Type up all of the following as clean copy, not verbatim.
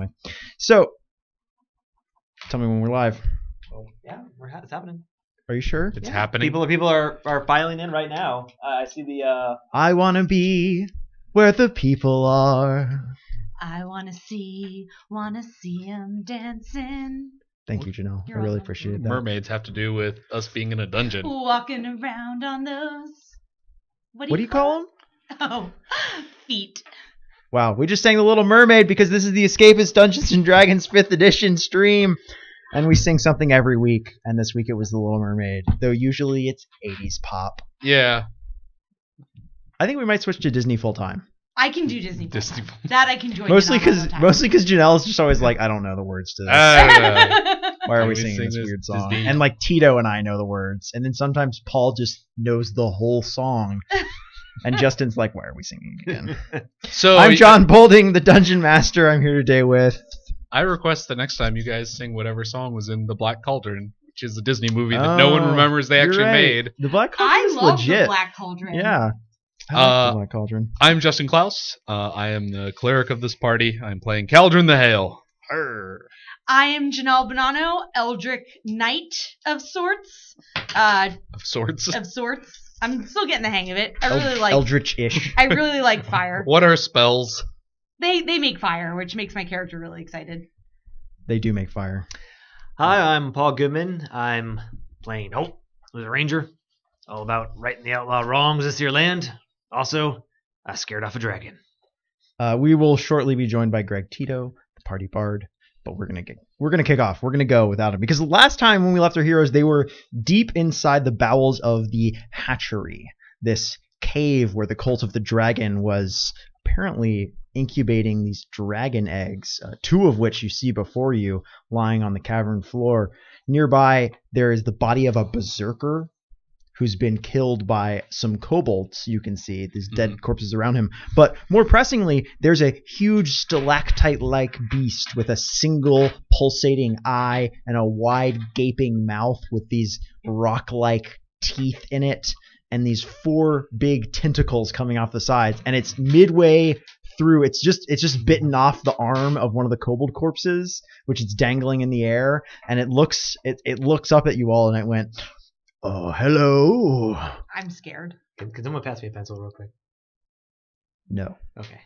exactly. So, tell me when we're live. Oh, yeah, it's happening. Are you sure? It's happening. People are filing in right now. I see the. I want to be where the people are. I want to see them dancing. Thank you, Janelle. You're I really welcome. appreciate that. Mermaids have to do with us being in a dungeon. Walking around on those. What do you call them? Oh, feet. Wow, we just sang The Little Mermaid because this is the Escapist Dungeons & Dragons 5th edition stream. And we sing something every week, and this week it was The Little Mermaid. Though usually it's 80s pop. Yeah. I think we might switch to Disney full time. I can do Disney. Disney. That I can join. Mostly because Janelle is just always like, I don't know the words to this. Why are we singing this weird song? Disney. And like Tito and I know the words. And then sometimes Paul just knows the whole song. And Justin's like, why are we singing again? So I'm Jon Bolding, the Dungeon Master. I'm here today with... I request the next time you guys sing whatever song was in The Black Cauldron, which is a Disney movie that no one remembers they actually made. The Black Cauldron is love legit. The Black Cauldron. Yeah. I like the Black Cauldron. I'm Justin Klaus. I am the cleric of this party. I'm playing Caldron the Hale. Arr. I am Janelle Bonanno, Eldritch Knight of sorts. Of sorts. Of sorts. I'm still getting the hang of it. I really like Eldritch-ish. I really like fire. What are spells? They make fire, which makes my character really excited. They do make fire. Hi, I'm Paul Goodman. I'm playing Hoult, who's a ranger. All about righting the outlaw wrongs this here land. Also, I scared off a dragon. We will shortly be joined by Greg Tito, the party bard. But we're gonna kick off. We're gonna go without him because the last time when we left our heroes, they were deep inside the bowels of the hatchery, this cave where the cult of the dragon was apparently incubating these dragon eggs, two of which you see before you lying on the cavern floor. Nearby, there is the body of a berserker who's been killed by some kobolds. You can see these dead corpses around him. But more pressingly, there's a huge stalactite-like beast with a single pulsating eye and a wide gaping mouth with these rock-like teeth in it and these four big tentacles coming off the sides. And it's midway through. It's just bitten off the arm of one of the kobold corpses, which is dangling in the air. And it looks up at you all and it went... Oh, hello. I'm scared. Can someone pass me a pencil real quick? No. Okay.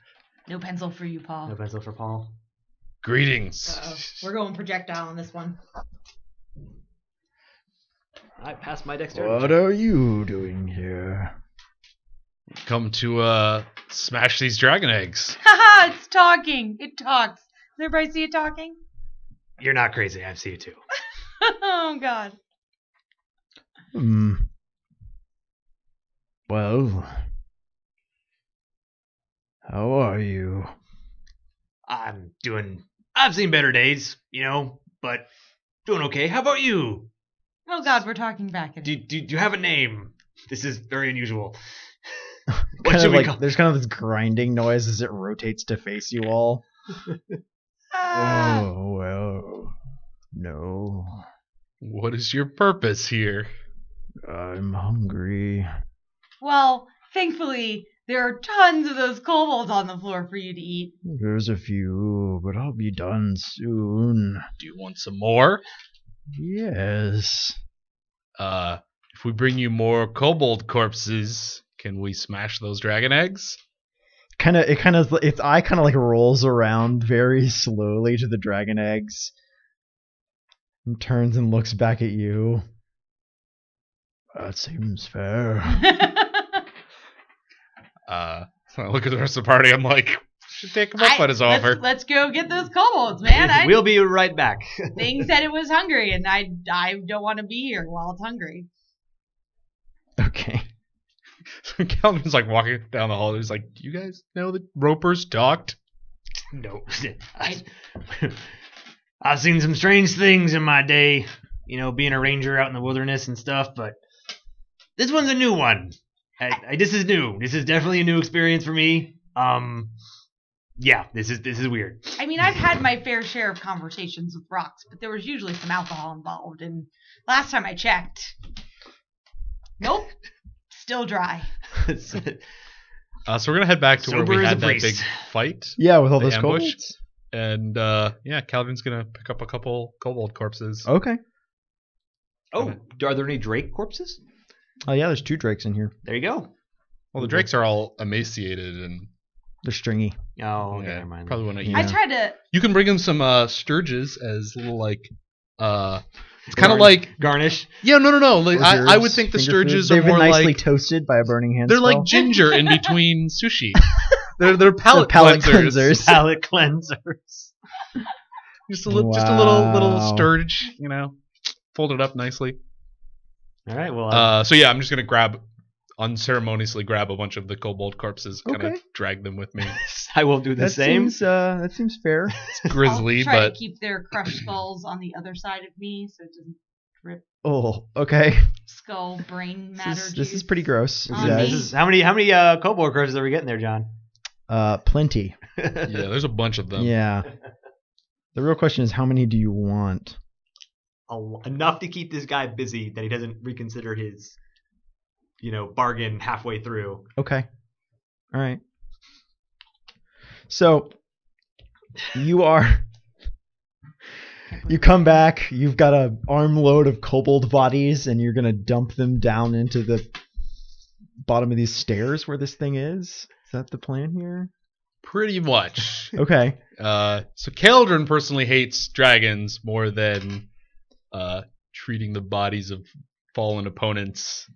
No pencil for you, Paul. No pencil for Paul. Greetings. Uh-oh. We're going projectile on this one. I passed my dexterity. What are you doing here? Come to smash these dragon eggs. Haha, it's talking. It talks. Does everybody see it talking? You're not crazy. I see you too. Oh, God. Well, how are you? I've seen better days, but doing okay. How about you? Oh, God, we're talking back at Do you have a name? This is very unusual. There's kind of this grinding noise as it rotates to face you all. Oh, well, no. What is your purpose here? I'm hungry. Well, thankfully, there are tons of those kobolds on the floor for you to eat. There's a few, but I'll be done soon. Do you want some more? Yes. If we bring you more kobold corpses, can we smash those dragon eggs? Its eye kind of like rolls around very slowly to the dragon eggs and turns and looks back at you. That seems fair. So I look at the rest of the party. I'm like, should take him up on his offer. Let's go get those kobolds, man. We'll be right back. Thing said it was hungry, and I don't want to be here while it's hungry. Okay. So Calvin's like walking down the hall. He's like, "Do you guys know that ropers talked?" No. I've seen some strange things in my day, being a ranger out in the wilderness and stuff, but this one's a new one. This is new. This is definitely a new experience for me. Yeah, this is weird. I mean, I've had my fair share of conversations with rocks, but there was usually some alcohol involved, and last time I checked, nope, still dry. So we're gonna head back to where we had that big fight. Yeah, with all the those ambush. kobolds. And Caldron's gonna pick up a couple kobold corpses. Okay. Oh, are there any Drake corpses? Oh yeah, there's 2 drakes in here. There you go. Well, the drakes are all emaciated and They're stringy. Oh, okay, never mind. probably want to eat. Yeah. I tried to. You can bring him some sturges as little it's kind of like garnish. no. Like, Hors I would d'oeuvres, think the finger sturges foods. are They've been more nicely like toasted by a burning hand. they're spell. like ginger in between sushi. They're palate, palate cleansers. cleansers. Palate cleansers. Just a little Wow. sturge, fold it up nicely. All right. Well, I'm just gonna unceremoniously grab a bunch of the kobold corpses, kind of Okay. drag them with me. I will do the that same. That seems fair. It's grisly, I'll try but to keep their crushed skulls on the other side of me so it doesn't drip Oh, okay. skull brain matter. This is juice pretty gross. on Yeah, me. This is how many kobold corpses are we getting there, John? plenty. yeah, there's a bunch of them. Yeah. The real question is, how many do you want? Enough to keep this guy busy that he doesn't reconsider his, bargain halfway through. Okay. All right. So you come back, you've got an armload of kobold bodies, and you're going to dump them down into the bottom of these stairs where this thing is? Is that the plan here? Pretty much. Okay. So Caldron personally hates dragons more than treating the bodies of fallen opponents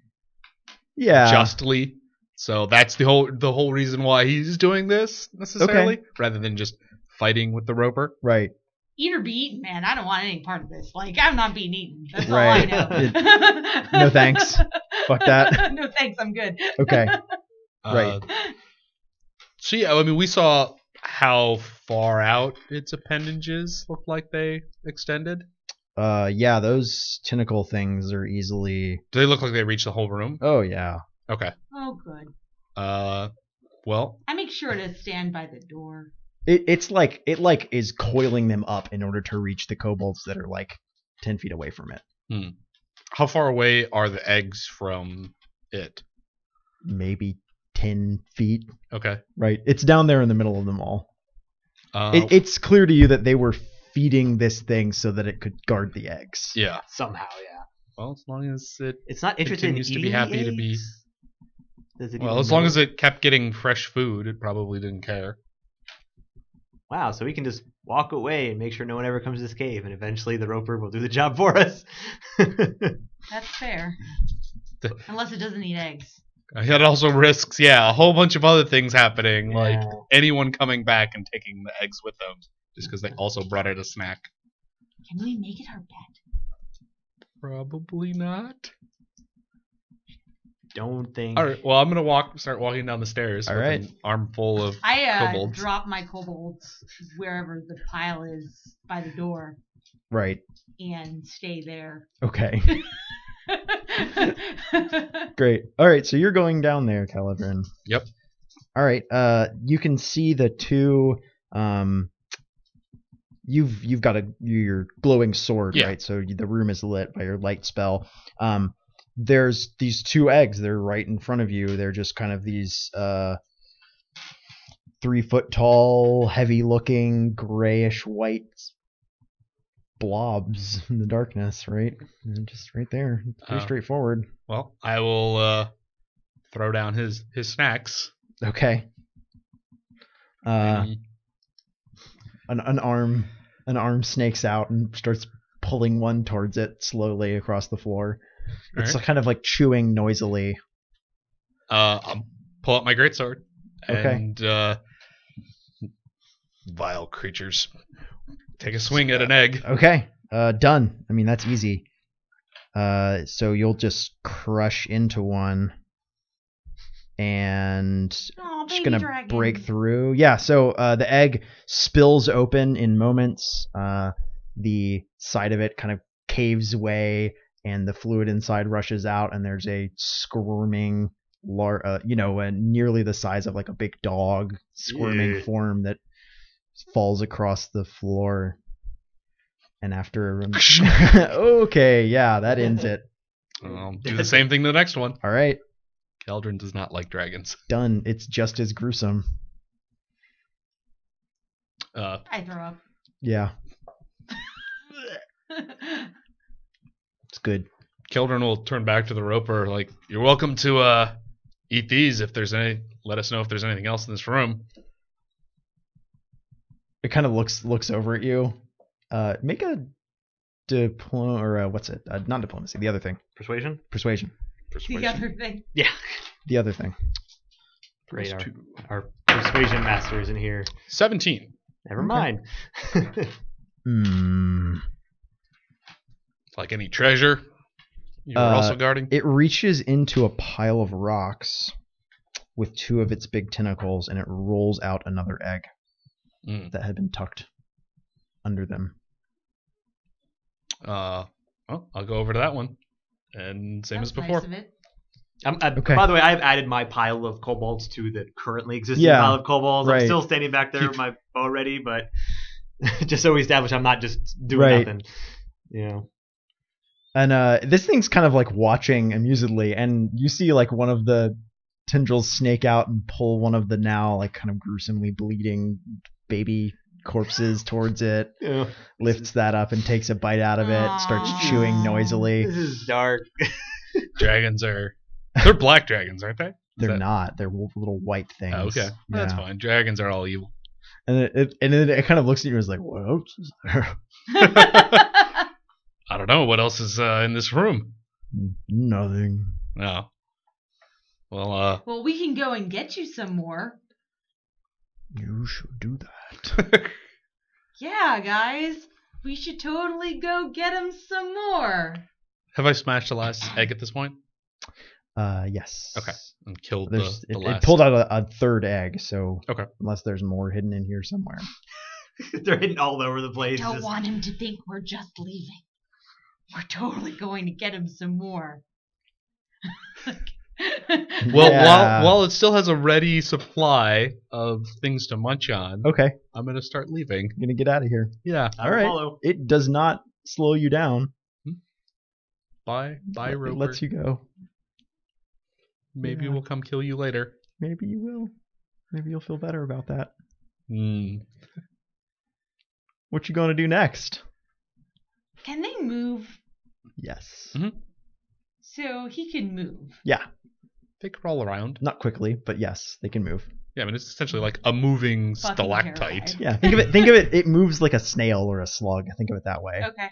Yeah. justly. So that's the whole reason why he's doing this necessarily, rather than just fighting with the roper. Right. Eat or be eaten, man. I don't want any part of this. Like, I'm not being eaten. That's Right. all I know. No thanks. Fuck that. No thanks. I'm good. Okay. Right. So yeah, I mean, we saw how far out its appendages looked like they extended. Yeah, those tentacle things are easily. Do they look like they reach the whole room? Oh yeah. Okay. Oh, good. Well, I make sure to stand by the door. It is coiling them up in order to reach the kobolds that are like 10 feet away from it. how far away are the eggs from it? Maybe 10 feet. Okay. Right. It's down there in the middle of them all. It's It's clear to you that they were feeding this thing so that it could guard the eggs. yeah. Somehow, yeah. Well, as long as it It's not interested in continues to be eating happy the to be. eggs? Does it Well, even as long know? as it kept getting fresh food, it probably didn't care. Wow, so we can just walk away and make sure no one ever comes to this cave, and eventually the roper will do the job for us. That's fair. Unless it doesn't eat eggs. It also risks, a whole bunch of other things happening, like Yeah. anyone coming back and taking the eggs with them, just because they also brought it a snack. Can we make it our bet? Probably not. Don't think. All right. Well, I'm gonna start walking down the stairs. All with right. an armful of I kobolds. drop my kobolds wherever the pile is by the door Right. and stay there. Okay. Great. All right. So you're going down there, Calibran. Yep. All right. You can see the two. You've got your glowing sword, Yeah. right? So the room is lit by your light spell. There's these two eggs. They're right in front of you. They're just kind of these 3 foot tall, heavy looking, grayish white blobs in the darkness, right? And just right there. It's pretty straightforward. Well, I will throw down his snacks. Okay. Any- An arm snakes out and starts pulling one towards it slowly across the floor. It's Alright. kind of like chewing noisily. I'll pull out my greatsword. Okay. And vile creatures. Take a swing at an egg. Okay. Done. I mean, that's easy. So you'll just crush into one and Aw, just baby gonna dragon. break through. Yeah, so the egg spills open in moments. The side of it kind of caves away, and the fluid inside rushes out, and there's a squirming, nearly the size of like a big dog, squirming Yeah. form that falls across the floor. And after okay, yeah, that ends it. I'll do the same thing to the next one. All right, Caldron does not like dragons. done. It's just as gruesome. I throw up. Yeah, it's good. Keldrin will turn back to the roper like, "You're welcome to eat these if there's any. Let us know if there's anything else in this room." It kind of looks over at you. Make a what's it? Not diplomacy. The other thing. Persuasion? Persuasion. The other thing. Yeah. The other thing. Great. Our persuasion master is in here. 17. Never Okay. mind. Like any treasure you were also guarding. It reaches into a pile of rocks with two of its big tentacles, and it rolls out another egg that had been tucked under them. Well, I'll go over to that one, and same That's as before. Nice of it. Okay. By the way, I've added my pile of kobolds to the currently existing Yeah, pile of kobolds. right. I'm still standing back there with my bow ready, but just so we establish I'm not just doing Right. nothing. You know. And this thing's kind of like watching amusedly, and you see like one of the tendrils snake out and pull one of the now like kind of gruesomely bleeding baby corpses towards it. Yeah. Lifts that up and takes a bite out of it. Starts chewing noisily. This is dark. Dragons they're black dragons, aren't they? They're not. They're little white things. Oh, okay. That's Yeah. fine. Dragons are all evil. And then it kind of looks at you and is like, what else is there? I don't know what else is in this room. Nothing. No. Well, Well, we can go and get you some more. You should do that. Yeah, guys. We should totally go get him some more. have I smashed the last egg at this point? Yes. Okay. And killed There's, the it last. pulled out a third egg, so Okay. unless there's more hidden in here somewhere. They're hidden all over the place. Don't Just- want him to think we're just leaving. We're totally going to get him some more. Well, Yeah. while it still has a ready supply of things to munch on, Okay, I'm gonna start leaving. I'm gonna get out of here. Yeah. I'll All right. follow. It does not slow you down. Bye, It Roper. lets you go. Maybe Yeah. we'll come kill you later. Maybe you will. Maybe you'll feel better about that. What you gonna do next? Can they move? Yes. Mhm. So he can move. Yeah. They could roll around. Not quickly, but yes, they can move. Yeah, I mean it's essentially like a moving Fucking stalactite. terrified. Yeah. Think of it. It moves like a snail or a slug. Think of it that way. Okay.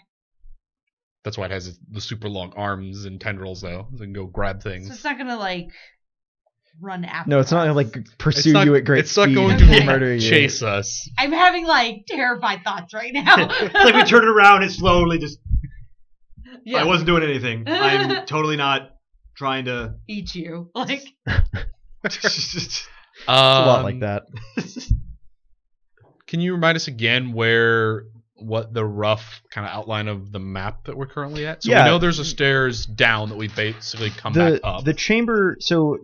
That's why it has the super long arms and tendrils, though. So it can go grab things. So it's not gonna like run after. No, it's not us. gonna like pursue It's not- you at great It's not speed going and Okay. to murder you. chase us. I'm having like terrified thoughts right now. It's like we turn it around and slowly just. Yeah. I wasn't doing anything. I'm totally not trying to. Eat you. Like It's a lot like that. Can you remind us again what the rough kind of outline of the map that we're currently at? So Yeah. we know there's a stairs down that we basically come back up. The chamber. So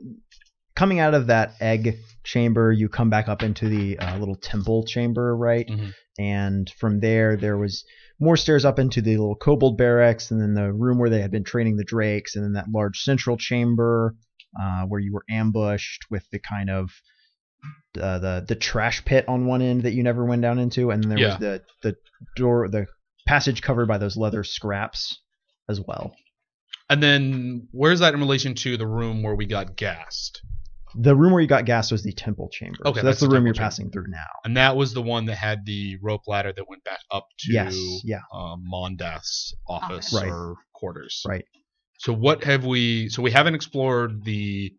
coming out of that egg chamber, you come back up into the little temple chamber, right? Mhm. And from there was more stairs up into the little kobold barracks, and then the room where they had been training the drakes, and then that large central chamber where you were ambushed with the kind of the trash pit on one end that you never went down into, and then there was the door, the passage covered by those leather scraps as well. And then where's that in relation to the room where we got gassed? The room where you got gassed was the temple chamber. Okay, so that's the the room temple you're chamber. passing through now. And that was the one that had the rope ladder that went back up to Yes, yeah. Mondath's office Right. or quarters. Right. So what have we? So we haven't explored the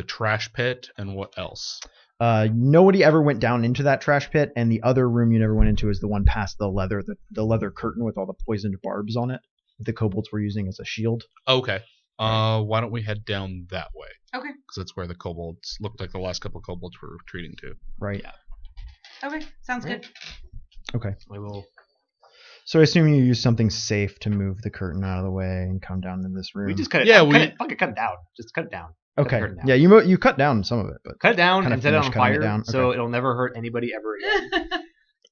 trash pit, and what else? Nobody ever went down into that trash pit, and the other room you never went into is the one past the leather curtain with all the poisoned barbs on it that the kobolds were using as a shield. Okay. Why don't we head down that way? okay. Because that's where the kobolds looked like the last couple of kobolds were retreating to. Right. Okay. Sounds good. Okay. We will. So I assume you use something safe to move the curtain out of the way and come down into this room. We just cut it. Yeah, fucking cut it down. Just cut it down. Cut the okay. curtain down. Yeah, you cut down some of it, but Cut it down Kinda and set it on finish cutting it fire, down. so Okay. it'll never hurt anybody ever again.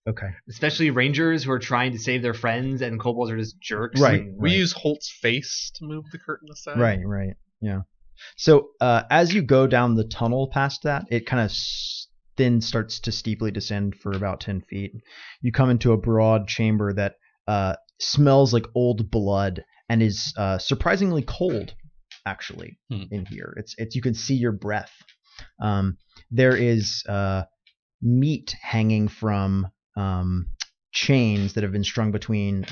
okay. Especially rangers who are trying to save their friends, and kobolds are just jerks. Right. We use Hoult's face to move the curtain aside. Right. Yeah. So as you go down the tunnel past that, it kind of then starts to steeply descend for about 10 feet. You come into a broad chamber that smells like old blood and is surprisingly cold, actually, in here. It's you can see your breath. There is meat hanging from chains that have been strung between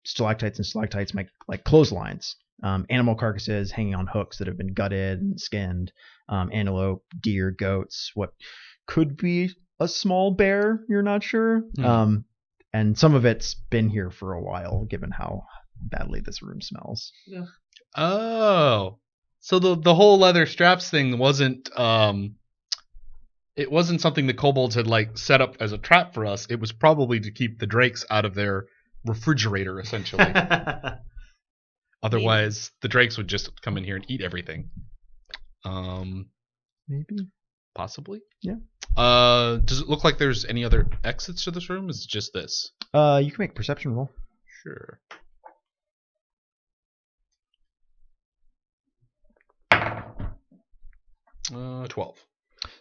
stalactites and stalactites, like clotheslines. Animal carcasses hanging on hooks that have been gutted and skinned. Antelope, deer, goats, what could be a small bear, you're not sure. And some of it's been here for a while, given how badly this room smells. Ugh. Oh, so the whole leather straps thing wasn't it wasn't something the kobolds had like set up as a trap for us. It was probably to keep the drakes out of their refrigerator, essentially. Otherwise, the drakes would just come in here and eat everything. Maybe. Possibly. Yeah. Does it look like there's any other exits to this room? Is it just this? You can make a perception roll. Sure. Uh, 12.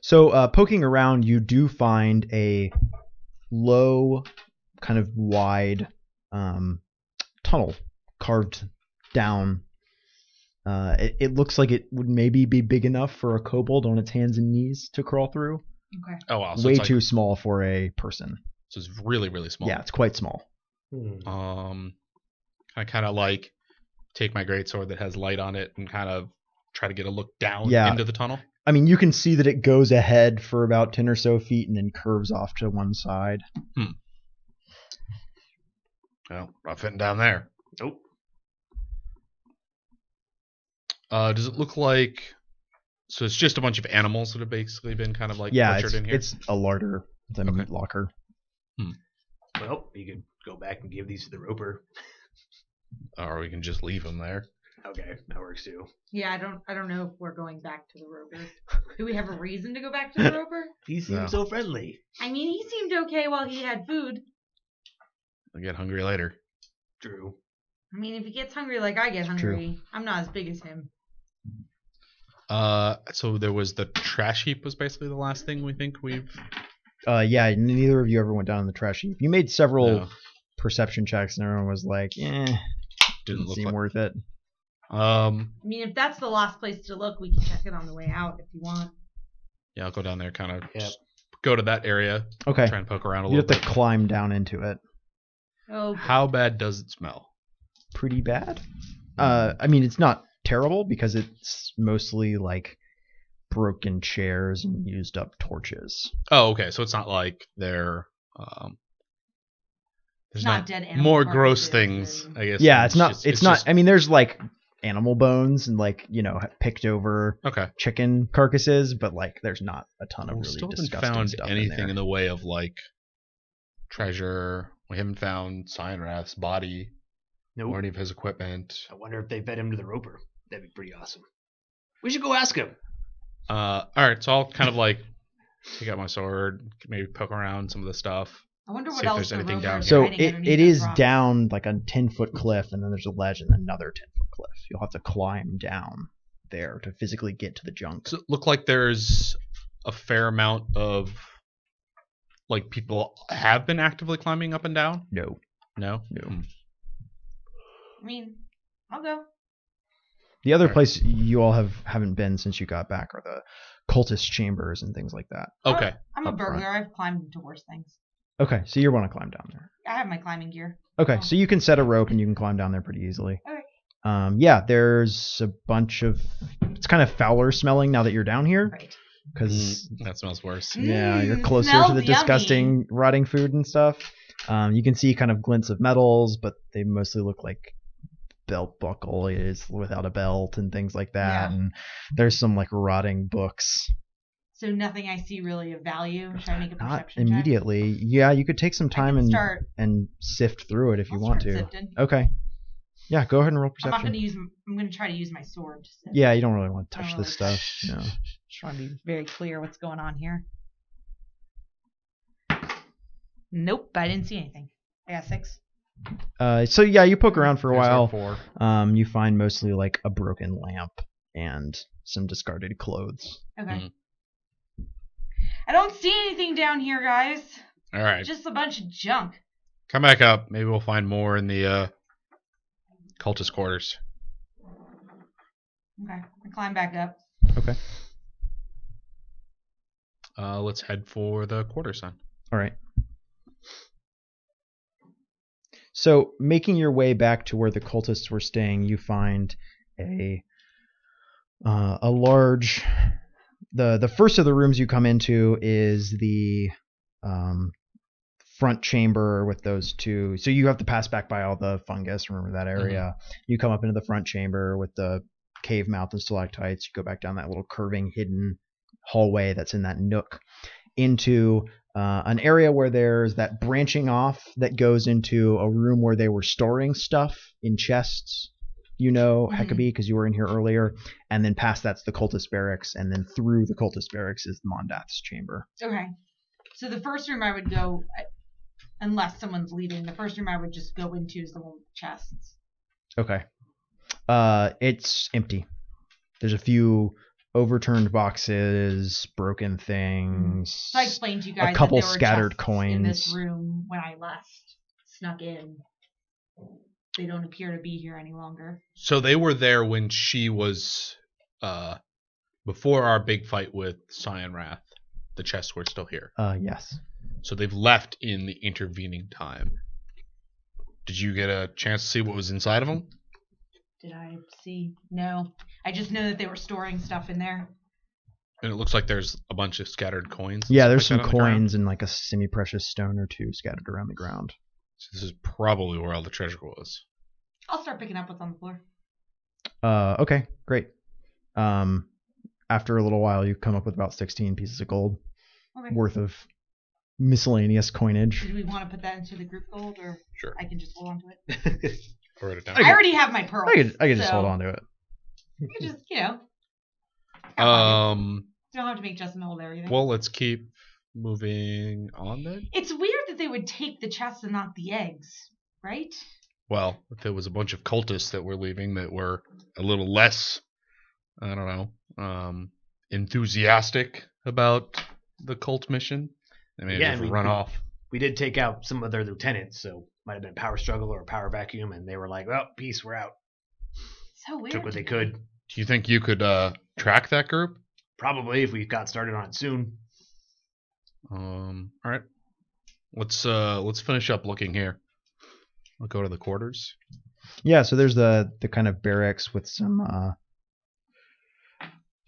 So poking around, you do find a low, kind of wide tunnel carved down. It looks like it would maybe be big enough for a kobold on its hands and knees to crawl through. Okay. Oh wow! So Way it's like, too small for a person. So it's really, really small. Yeah, it's quite small. I kind of like take my greatsword that has light on it and kind of try to get a look down into the tunnel. I mean, you can see that it goes ahead for about 10 or so feet and then curves off to one side. Well, not fitting down there. Nope. Does it look like... So it's just a bunch of animals that have basically been kind of like butchered in here? It's a larder. It's a meat locker. Well, you could go back and give these to the roper. Or we can just leave them there. Okay, that works too. Yeah, I don't know if we're going back to the roper. Do we have a reason to go back to the roper? He seems so friendly. I mean, he seemed okay while he had food. I'll get hungry later. True. I mean, if he gets hungry like I get hungry, I'm not as big as him. So there was the trash heap was basically the last thing we think we've... Yeah, neither of you ever went down in the trash heap. You made several perception checks and everyone was like, didn't seem worth it. I mean, if that's the last place to look, we can check it on the way out if you want. Yeah, I'll go down there, kind of go to that area. Okay. Try and poke around a You little bit. have to climb down into it. Oh. How bad does it smell? Pretty bad. I mean, it's not terrible because it's mostly like broken chairs and used up torches. Oh, okay. So it's not like they're there's not dead animal more gross carcasses things, I guess. Yeah, it's not. Just, it's not. Just... I mean, there's like animal bones and like picked over chicken carcasses, but like there's not a ton of really still disgusting haven't found stuff anything in the way of like treasure. We haven't found Cyanrath's body or any of his equipment. I wonder if they fed him to the roper. That'd be pretty awesome. We should go ask him. All right, so I'll kind of like take out my sword, maybe poke around some of the stuff. I wonder what See if else there's anything the down rover is So hiding underneath it those is rocks. down like a 10-foot cliff, and then there's a ledge and another 10-foot cliff. You'll have to climb down there to physically get to the junk. Does it look like there's a fair amount of like people have been actively climbing up and down? No. I mean, I'll go. The other place you all haven't been since you got back are the cultist chambers and things like that. Okay. I'm a Up burglar. front. I've climbed into worse things. Okay, so you want to climb down there. I have my climbing gear. Okay, so you can set a rope and you can climb down there pretty easily. Okay. Yeah, there's a bunch of... It's kind of fouler smelling now that you're down here. Right. Because that smells worse. Yeah, you're closer smells to the yummy. disgusting rotting food and stuff. You can see kind of glints of metals, but they mostly look like belt buckle is without a belt and things like that. Yeah. And there's some like rotting books. So nothing I see really of value. Should I make a Not perception check? immediately. Yeah, you could take some time and sift through it if you I'll want start to. sifting. Okay. Yeah, go ahead and roll I'm not perception. going to use. I'm going to try to use my sword. To sift. Yeah, you don't really want to touch Oh, this stuff. No. Just want to be very clear what's going on here. Nope, I didn't see anything. I got 6. So yeah, you poke around for a while. 4. You find mostly like a broken lamp and some discarded clothes. Okay. I don't see anything down here, guys. All right. Just a bunch of junk. Come back up. Maybe we'll find more in the cultist quarters. Okay, I climb back up. Okay. Let's head for the quarters then. All right. So, making your way back to where the cultists were staying, you find a large. The first of the rooms you come into is the front chamber with those two. So you have to pass back by all the fungus. Remember that area. You come up into the front chamber with the cave mouth and stalactites. You go back down that little curving hidden hallway that's in that nook into an area where there's that branching off that goes into a room where they were storing stuff in chests. Hekabe, because you were in here earlier. And then past that's the cultist barracks. And then through the cultist barracks is the Mondath's chamber. Okay. So the first room I would go, unless someone's leaving, the first room I would just go into is the one with the chests. Okay. It's empty. There's a few overturned boxes, broken things. So I explained to you guys a couple that there were scattered chests coins in this room when I left, snuck in. They don't appear to be here any longer. So they were there when she was before our big fight with Cyan Wrath. The chests were still here. Yes. So they've left in the intervening time. Did you get a chance to see what was inside of them? Did I see? No. I just know that they were storing stuff in there. And it looks like there's a bunch of scattered coins. Yeah, there's like some coins and like a semi-precious stone or two scattered around the ground. So this is probably where all the treasure was. I'll start picking up what's on the floor. Okay, great. After a little while, you come up with about 16 pieces of gold worth of miscellaneous coinage. Do we want to put that into the group gold, or Sure. I can just hold on to it? I'll write it down. I already have my pearls. I can just hold on to it. I can just, you don't have to make Justin hold everything. Well, let's keep moving on then. It's weird that they would take the chests and not the eggs, right? Well, if there was a bunch of cultists that were leaving that were a little less, I don't know, enthusiastic about the cult mission, they may have just run off. We did take out some of their lieutenants, so might have been a power struggle or a power vacuum, and they were like, well, peace, we're out. So weird. Took what they could. Do you think you could track that group? Probably, if we got started on it soon. All right. Let's finish up looking here. I'll go to the quarters. Yeah, so there's the kind of barracks with some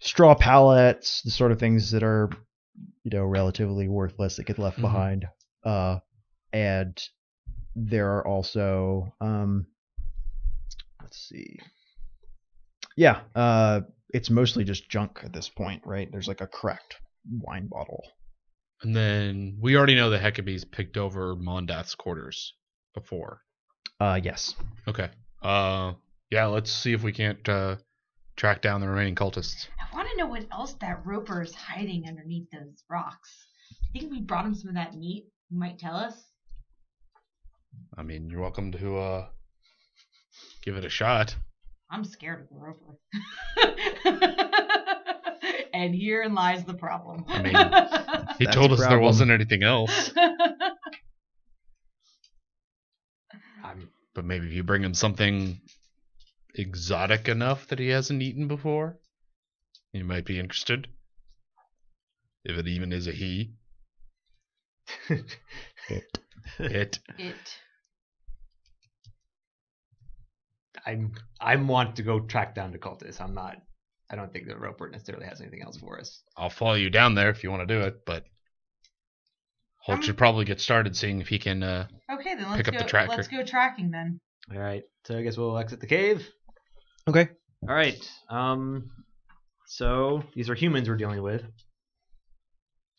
straw pallets, the sort of things that are, relatively worthless that get left behind. And there are also, let's see. Yeah, it's mostly just junk at this point, right? There's like a cracked wine bottle. And then we already know the Hecabe's picked over Mondath's quarters before. Yes. Okay. Yeah, let's see if we can't track down the remaining cultists. I want to know what else that roper is hiding underneath those rocks. I think we brought him some of that meat. You might tell us. I mean, you're welcome to give it a shot. I'm scared of the roper. And herein lies the problem. I mean, he told us there wasn't anything else. But maybe if you bring him something exotic enough that he hasn't eaten before, he might be interested. If it even is a he. It. I want to go track down the cultists. I don't think the roper necessarily has anything else for us. I'll follow you down there if you want to do it, but Hoult should probably get started seeing if he can okay, then pick up the tracker. Let's go tracking then. All right, so I guess we'll exit the cave. Okay. All right. So these are humans we're dealing with,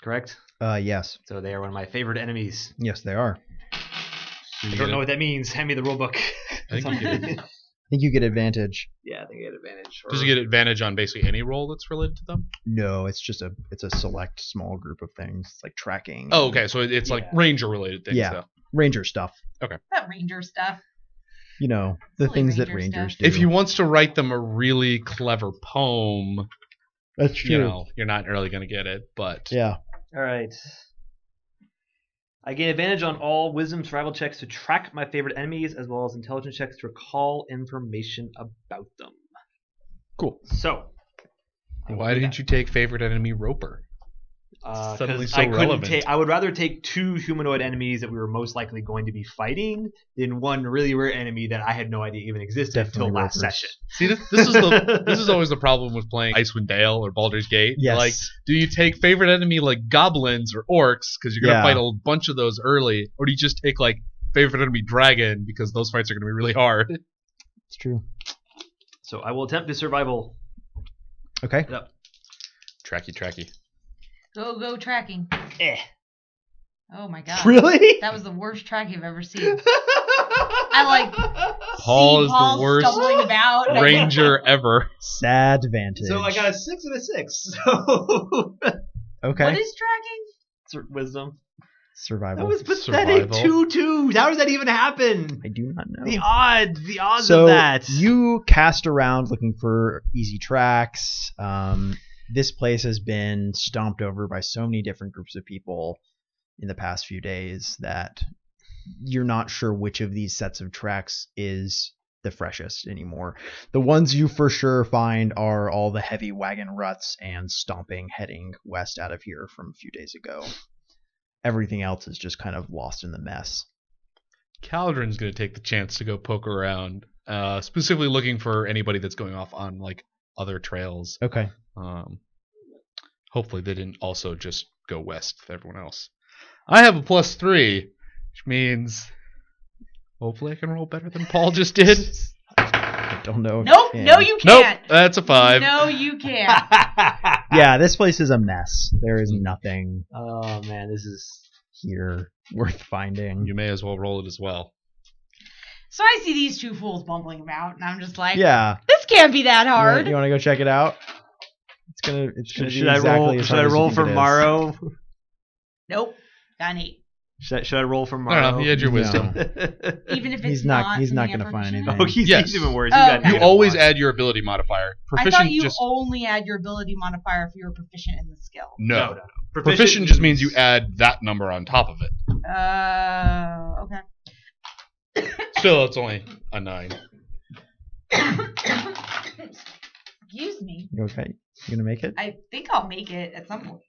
correct? Yes. So they are one of my favorite enemies. Yes, they are. I don't know what that means. Hand me the rulebook. I think you get advantage. Yeah, I think I get advantage. Does he get advantage on basically any roll that's related to them? No, it's just a select small group of things. It's like tracking. Oh, okay. So it's like ranger related things. Yeah, though. ranger stuff. Okay. That ranger stuff. The Silly things that ranger rangers stuff. do. If he wants to write them a really clever poem, that's true. you're not really going to get it. But yeah. All right. I gain advantage on all wisdom survival checks to track my favorite enemies, as well as intelligence checks to recall information about them. Cool. So, Why didn't you take favorite enemy Roper? Suddenly so I couldn't relevant. I would rather take 2 humanoid enemies that we were most likely going to be fighting than one really rare enemy that I had no idea even existed Definitely until last Ropers. session. See, this is always the problem with playing Icewind Dale or Baldur's Gate. Yes. Like, do you take favorite enemy like goblins or orcs because you're gonna Yeah. fight a bunch of those early, or do you just take like favorite enemy dragon because those fights are gonna be really hard? It's true. So I will attempt to survival. Okay. Yep. Tracky. Go tracking. Eh. Oh my god. Really? That was the worst track you've ever seen. I like Paul see is Paul the worst stumbling about. ranger ever. Sad vantage. So I got a 6 and a 6. So Okay. What is tracking? wisdom. Survival. That was pathetic. Survival. 2 2s. How does that even happen? I do not know. The odds So of that. you cast around looking for easy tracks. This place has been stomped over by so many different groups of people in the past few days that you're not sure which of these sets of tracks is the freshest anymore. The ones you for sure find are all the heavy wagon ruts and stomping heading west out of here from a few days ago. Everything else is just kind of lost in the mess. Caldron's gonna take the chance to go poke around, specifically looking for anybody that's going off on like other trails. Okay. Hopefully they didn't also just go west with everyone else. I have a +3, which means hopefully I can roll better than Paul just did. I don't know. if Nope, you can. no you Nope, can't. that's a 5. No you can't. Yeah, this place is a mess. There is nothing Oh man, this is. here worth finding. You may as well roll it as well. So I see these 2 fools bumbling about, and I'm just like, Yeah. this can't be that hard. You want to go check it out? It's gonna be Should I roll? exactly as Should hard I as you roll think for it is. Maro? Nope, got an 8. Should I roll for I Maro? don't know, you had your No. wisdom. Even if it's He's not something gonna I'm find proficient anything. Oh, he's Yes. even worse. Oh, You got okay. You negative always 1. add your ability modifier. I Proficient thought you just only add your ability modifier if you were proficient in the skill. no. Proficient just means you add that number on top of it. Okay. Still, it's only a 9. Excuse me. You okay? You gonna make it? I think I'll make it at some point.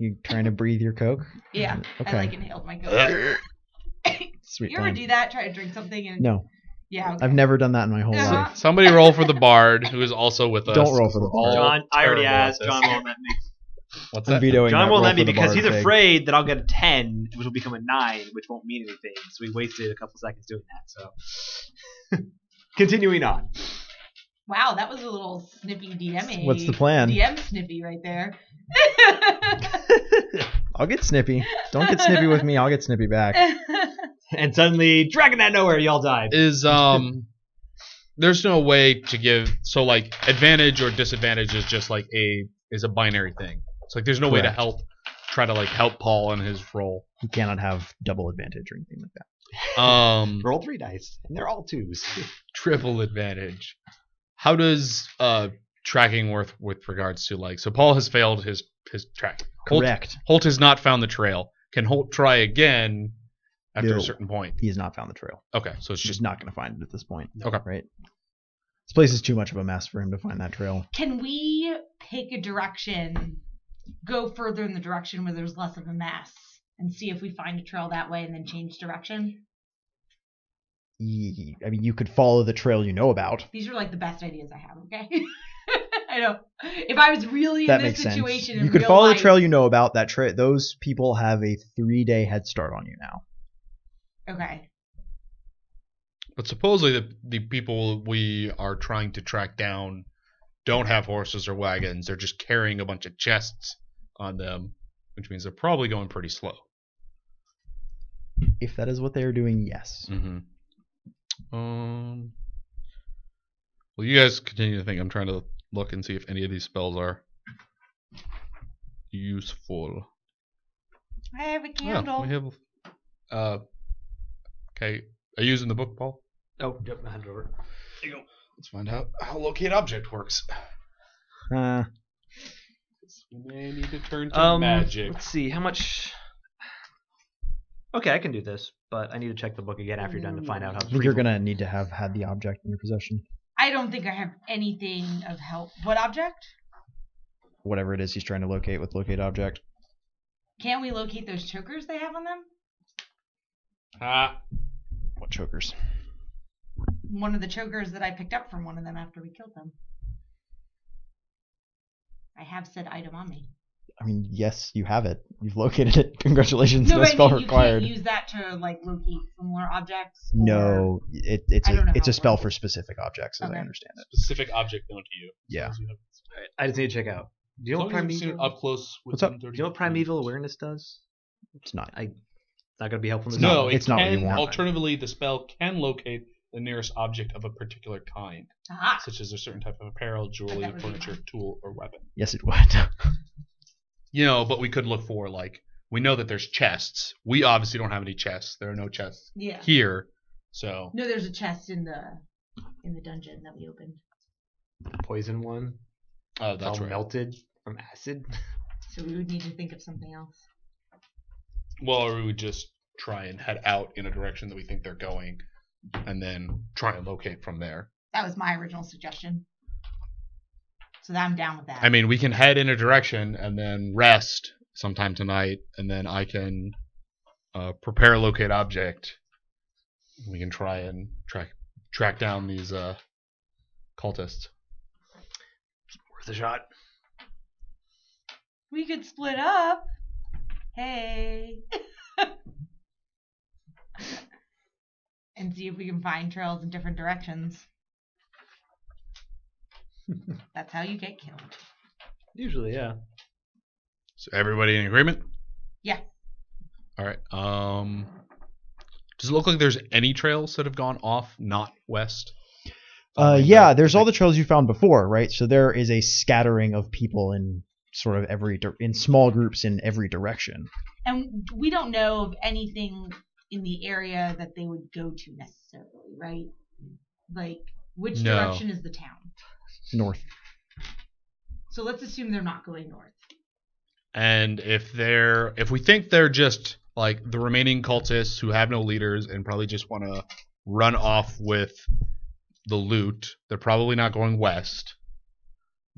You trying to breathe your coke? Yeah. Okay. I inhaled my coke. Sweet. You ever plan. do that? Try to drink something and No, yeah. Okay. I've never done that in my whole Uh-huh. life. Somebody roll for the bard, who is also with us. Don't roll for the We're all bard. John, I already terrible at asked. this. John won't let me. What's I'm that? vetoing John that won't roll let me for the because he's bard thing. afraid that I'll get a 10, which will become a 9, which won't mean anything. So we wasted a couple seconds doing that. So continuing on. Wow, that was a little snippy DM. What's the plan? DM snippy right there. I'll get snippy. Don't get snippy with me. I'll get snippy back. And suddenly, dragon out of nowhere, y'all died. Is there's no way to give like advantage or disadvantage is just like is a binary thing. It's like there's no way to Correct. try to help Paul in his role. You cannot have double advantage or anything like that. Roll 3 dice, and they're all 2s. Triple advantage. How does tracking work with regards to so Paul has failed his track. Correct. Hoult has not found the trail. Can Hoult try again after No. a certain point? He has not found the trail. Okay, so it's He's just just not going to find it at this point. Okay. Right. This place is too much of a mess for him to find that trail. Can we pick a direction, go further in the direction where there's less of a mess, and see if we find a trail that way and then change direction? I mean, you could follow the trail you know about. These are like the best ideas I have, okay? I know. If I was really That in this makes sense. situation in You could real follow life, the trail you know about. That those people have a 3-day head start on you now. Okay. But supposedly the people we are trying to track down don't have horses or wagons. They're just carrying a bunch of chests on them, which means they're probably going pretty slow. If that is what they are doing, yes. Mm-hmm. Well, you guys continue to think. I'm trying to look and see if any of these spells are useful. I have a Yeah, candle. we have. Okay, are you using the book, Paul? Oh, yep, hand it over. There you go. Let's find out how locate object works. You may need to turn to magic. Let's see, how much... Okay, I can do this, but I need to check the book again after you're done to find out how... I think you're going to need to have had the object in your possession. I don't think I have anything of help. What object? Whatever it is he's trying to locate with locate object. Can't we locate those chokers they have on them? What chokers? One of the chokers that I picked up from one of them after we killed them. I have said item on me. I mean, yes, you have it. You've located it. Congratulations. No, No but spell I mean, required. You can't use that to like locate similar objects. No, it's I don't know a how it spell works. for specific objects, as I Okay. understand it. Specific object known to you. Yeah. I just need to check out. Do you know what primeval... up close? What's up? Do you know what primeval awareness does? It's not. It's not going to be helpful in this. No, it's not what you want. Alternatively, the spell can locate the nearest object of a particular kind, Aha. such as a certain type of apparel, jewelry, That would be furniture, fine. tool, or weapon. Yes, it would. But we could look for, like, we know that there's chests. We obviously don't have any chests. There are no chests Yeah. here, so... No, there's a chest in the dungeon that we opened. Poison one. Oh, It's that's all right. melted from acid. So we would need to think of something else. Well, or we would just try and head out in a direction that we think they're going, and then try and locate from there. That was my original suggestion. So I'm down with that. I mean, we can head in a direction and then rest sometime tonight, and then I can prepare a locate object. We can try and track down these cultists. Worth a shot. We could split up. Hey. And see if we can find trails in different directions. That's how you get killed. Usually, yeah. So everybody in agreement? Yeah. All right. Does it look like there's any trails that have gone off, not west? Yeah, there's all the trails you found before, right? So there is a scattering of people in sort of in small groups in every direction. And we don't know of anything in the area that they would go to necessarily, right? Like, which No. direction is the town? North. So let's assume they're not going north. And if we think they're just like the remaining cultists who have no leaders and probably just want to run off with the loot, they're probably not going west.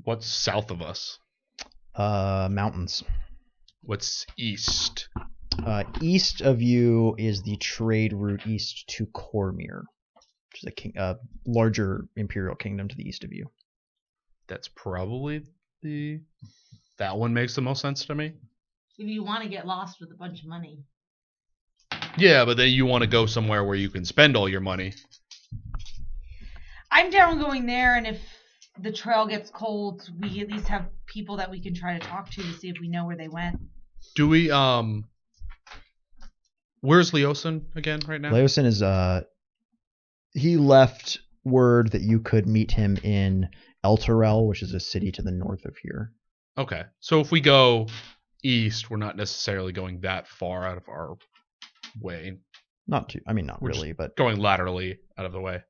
What's south of us? Mountains. What's east? East of you is the trade route east to Cormyr, which is a larger imperial kingdom to the east of you. That's probably that one makes the most sense to me. If you want to get lost with a bunch of money. Yeah, but then you want to go somewhere where you can spend all your money. I'm down going there, and if the trail gets cold, we at least have people that we can try to talk to see if we know where they went. Do we where's Leosin again right now? Leosin is he left word that you could meet him in Elturel, which is a city to the north of here. Okay. So if we go east, we're not necessarily going that far out of our way. Not We're really, but Going laterally out of the way.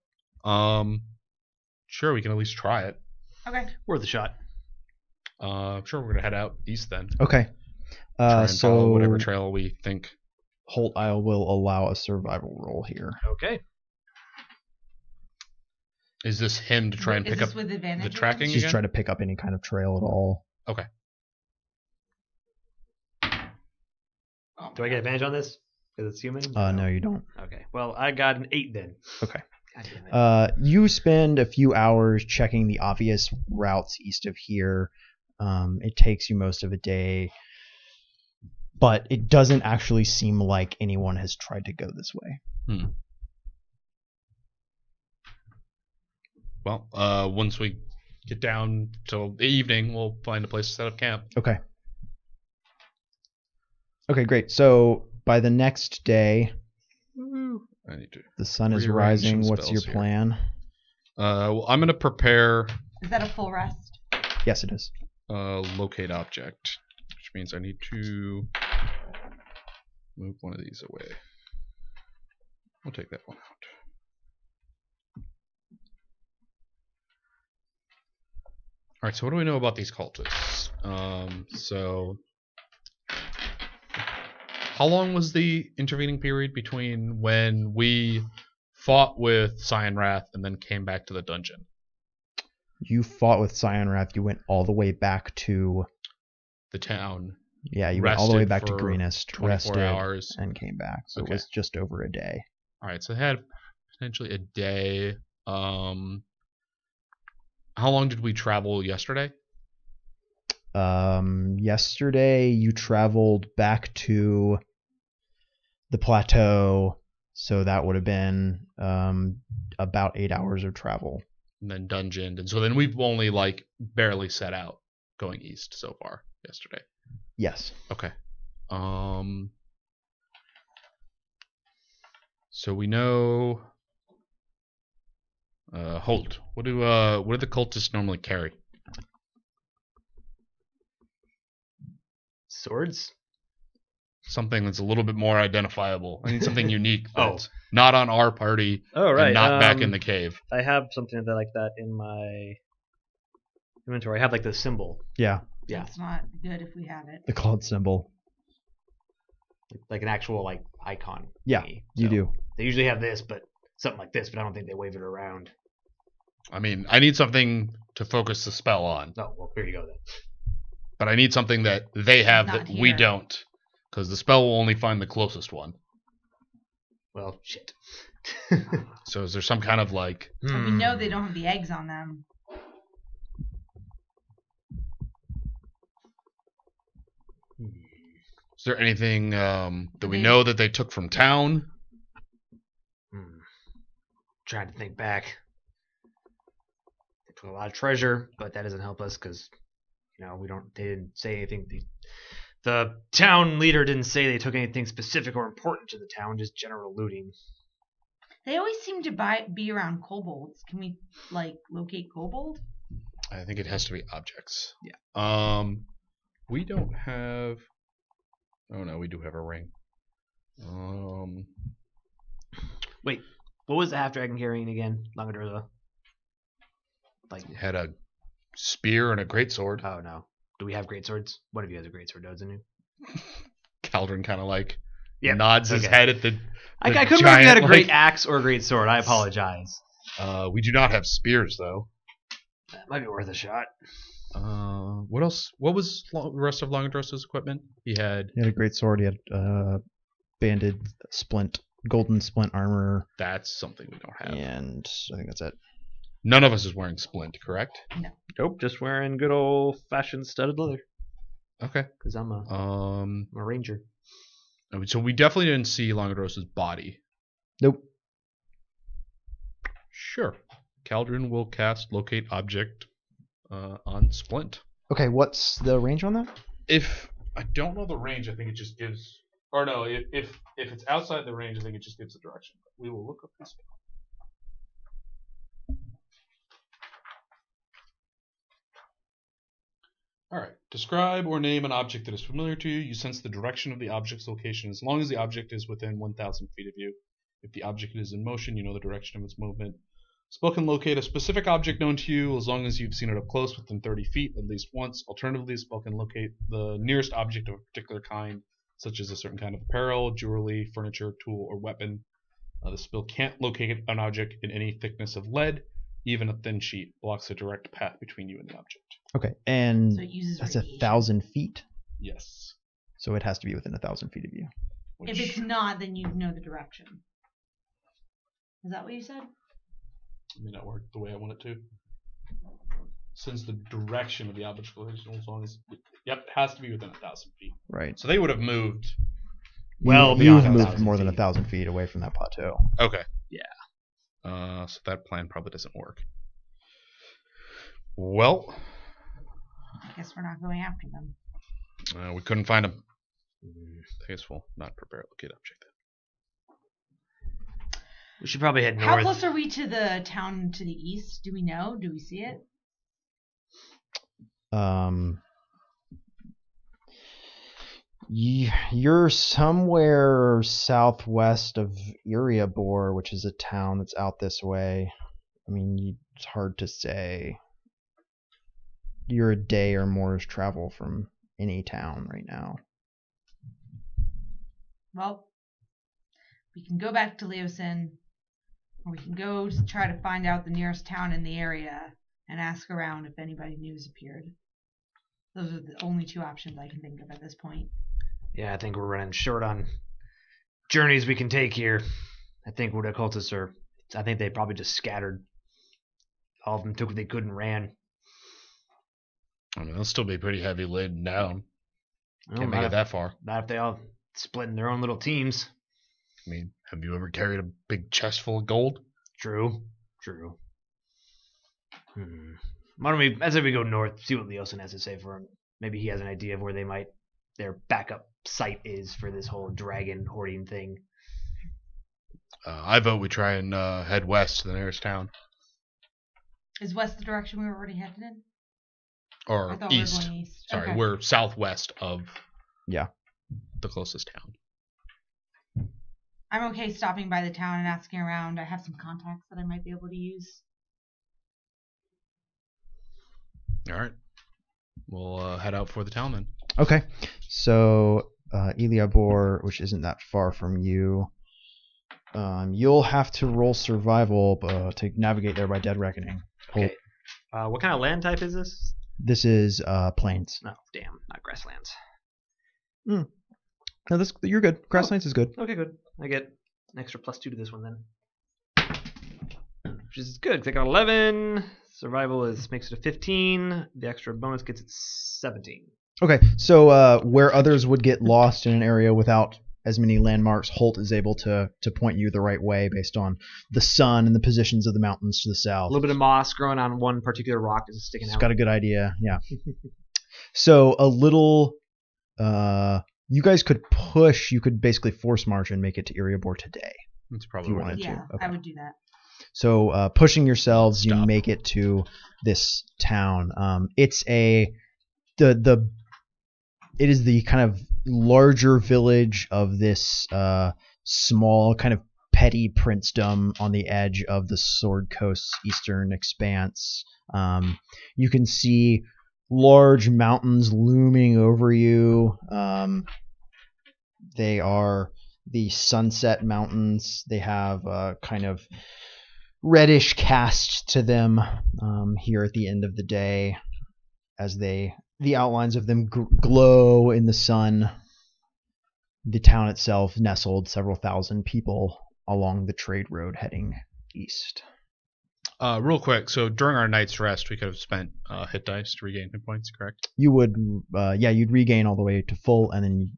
Sure, we can at least try it. Okay. Worth a shot. Sure, we're gonna head out east then. okay. Try and follow So whatever trail we think. Hoult, I will allow a survival roll here. Okay. Is this him to try and Is pick this up with advantage the again? tracking Just again? try to pick up any kind of trail at all. Okay. Oh, Do I get advantage on this? Because it's human? No, you don't. Okay. Well, I got an 8 then. Okay. God damn it. You spend a few hours checking the obvious routes east of here. It takes you most of a day, but it doesn't actually seem like anyone has tried to go this way. Well, once we get down till the evening, we'll find a place to set up camp. Okay. Okay, great. So by the next day, I need to. the sun is Rearrange rising. some What's your spells here. plan? Well, I'm gonna prepare Is that a full rest? Yes, it is. locate object, which means I need to move one of these away. We'll take that one out. right, so what do we know about these cultists? So how long was the intervening period between when we fought with Cyan Wrath and then came back to the dungeon? You fought with Cyan Wrath. You went all the way back to The town. Yeah, you went all the way Rested back to for Greenest, 24 rested, hours. and came back. So Okay. it was just over a day. All right, so they had potentially a day. How long did we travel yesterday? Yesterday you traveled back to the plateau, so that would have been about 8 hours of travel. And then dungeoned, and so then we've only like barely set out going east so far yesterday. Yes. Okay. So we know Hoult. What do the cultists normally carry? Swords? Something that's a little bit more identifiable. I need something unique that's not on our party Oh, right. and not back in the cave. I have something like that in my inventory. I have like the symbol. Yeah, Yeah. It's not good if we have it. the cloud symbol. Like an actual like icon. Yeah, thingy. you So, do. They usually have this, but something like this, but I don't think they wave it around. I mean, I need something to focus the spell on, Oh, well, here you go then. but I need something that they have Not that we here. don't, because the spell will only find the closest one. Well, shit. So is there some kind of like... And we know they don't have the eggs on them. Is there anything that we know that they took from town? Trying to think back. They took a lot of treasure, but that doesn't help us because, they didn't say anything. The town leader didn't say they took anything specific or important to the town, just general looting. They always seem to be around kobolds. Can we, locate kobold? I think it has to be objects. Yeah. We don't have... Oh no, we do have a ring. Wait, what was the half dragon carrying again? Langadurza? He had a spear and a greatsword. Oh no. Do we have great swords? One of you has a great sword, doesn't you? Caldron kind of Yep, nods his okay. head at the I couldn't remember if you had a giant, great axe or a great sword. I apologize. We do not have spears though. That might be worth a shot. What else? What was the rest of Longadrosa's equipment? He had... He had a great sword. He had banded golden splint armor, That's something we don't have. and I think that's it. None of us is wearing splint, correct? Nope, just wearing good old fashioned studded leather. Okay. Because I'm a ranger. So we definitely didn't see Longadrosa's body. Nope. Sure. Caldron will cast Locate Object on Splint. Okay, what's the range on that? If I don't know the range, I think it just gives... Or no, if it's outside the range, I think it just gives the direction. We will look up the spell. Alright. Describe or name an object that is familiar to you. You sense the direction of the object's location as long as the object is within 1,000 feet of you. If the object is in motion, you know the direction of its movement. Spell can locate a specific object known to you as long as you've seen it up close within 30 feet at least once. Alternatively, the spell can locate the nearest object of a particular kind, such as a certain kind of apparel, jewelry, furniture, tool, or weapon. The spell can't locate an object in any thickness of lead. Even a thin sheet blocks a direct path between you and the object. Okay, and So it uses that's radiation. 1,000 feet, Yes. so it has to be within 1,000 feet of you. If it's not, then you know the direction. Is that what you said? may not work the way I want it to. Since the direction of the object location, as long as it has to be within 1,000 feet. Right. So they would have moved. Well, You've beyond moved 1,000 more than feet. 1,000 feet away from that plateau. Okay. Yeah. So that plan probably doesn't work. Well, I guess we're not going after them. we couldn't find him. I guess we'll not prepare a locate object then. We should probably head north. How close are we to the town to the east? Do we know? Do we see it? You're somewhere southwest of Iriabor, which is a town that's out this way. I mean, it's hard to say. you're a day or more's travel from any town right now. Well, we can go back to Leosin, or we can go to try to find out the nearest town in the area and ask around if anybody new has appeared. Those are the only two options I can think of at this point. Yeah, I think we're running short on journeys we can take here. I think what the cultists are, I think they probably just scattered. All of them took what they could and ran. I mean, they'll still be pretty heavy laden down. Well, Can't make it that far. Not if they all split in their own little teams. I mean, have you ever carried a big chest full of gold? True. Why don't we, as if we go north, see what Leosin has to say for him. Maybe he has an idea of where their backup site is for this whole dragon hoarding thing. I vote we try and head west to the nearest town. Is west the direction we were already headed in? Or I thought east. we were going east. Sorry, Okay. we're southwest of Yeah. the closest town. I'm okay stopping by the town and asking around. I have some contacts that I might be able to use. All right. We'll head out for the town then. Okay. So, Eliabor, which isn't that far from you, you'll have to roll survival to navigate there by Dead Reckoning. Okay. What kind of land type is this? This is plains. No, damn, not grasslands. No, you're good. Grasslands is good. Okay, good. I get an extra +2 to this one then, which is good because I got 11. Survival makes it a 15. The extra bonus gets it 17. Okay, so where others would get lost in an area without as many landmarks, Hoult is able to point you the right way based on the sun and the positions of the mountains to the A south. little bit of moss growing on one particular rock is sticking It's out. got a good idea, yeah. So a little, you guys could push, you could basically force march and make it to Iriabor today. That's If probably you what wanted it to. Yeah, Okay. I would do that. So pushing yourselves, you Stop. make it to this town. It's it is the kind of larger village of this small kind of petty princedom on the edge of the Sword Coast's eastern expanse. You can see large mountains looming over you. They are the Sunset Mountains. They have a kind of reddish cast to them here at the end of the day as the outlines of them glow in the sun. The town itself nestled several thousand people along the trade road heading east. Real quick, so during our night's rest, we could have spent hit dice to regain hit points, correct? You would, you'd regain all the way to full, and then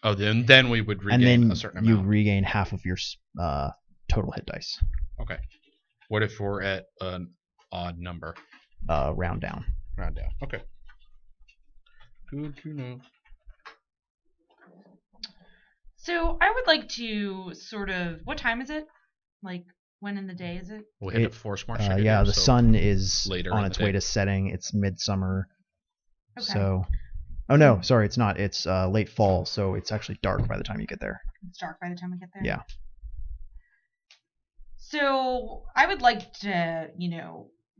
Oh, then we would regain a certain you amount. regain half of your total hit dice. Okay. What if we're at an odd number? Round down. Round down. Okay. Good to know. So I would like to sort of. What time is it? Like, when in the day is it? We'll hit It- a force march. The sun is later on in its the way day. to setting. It's midsummer. Okay. So, oh no, sorry, it's not. It's late fall, so it's actually dark by the time you get there. It's dark by the time we get there. Yeah. So I would like to,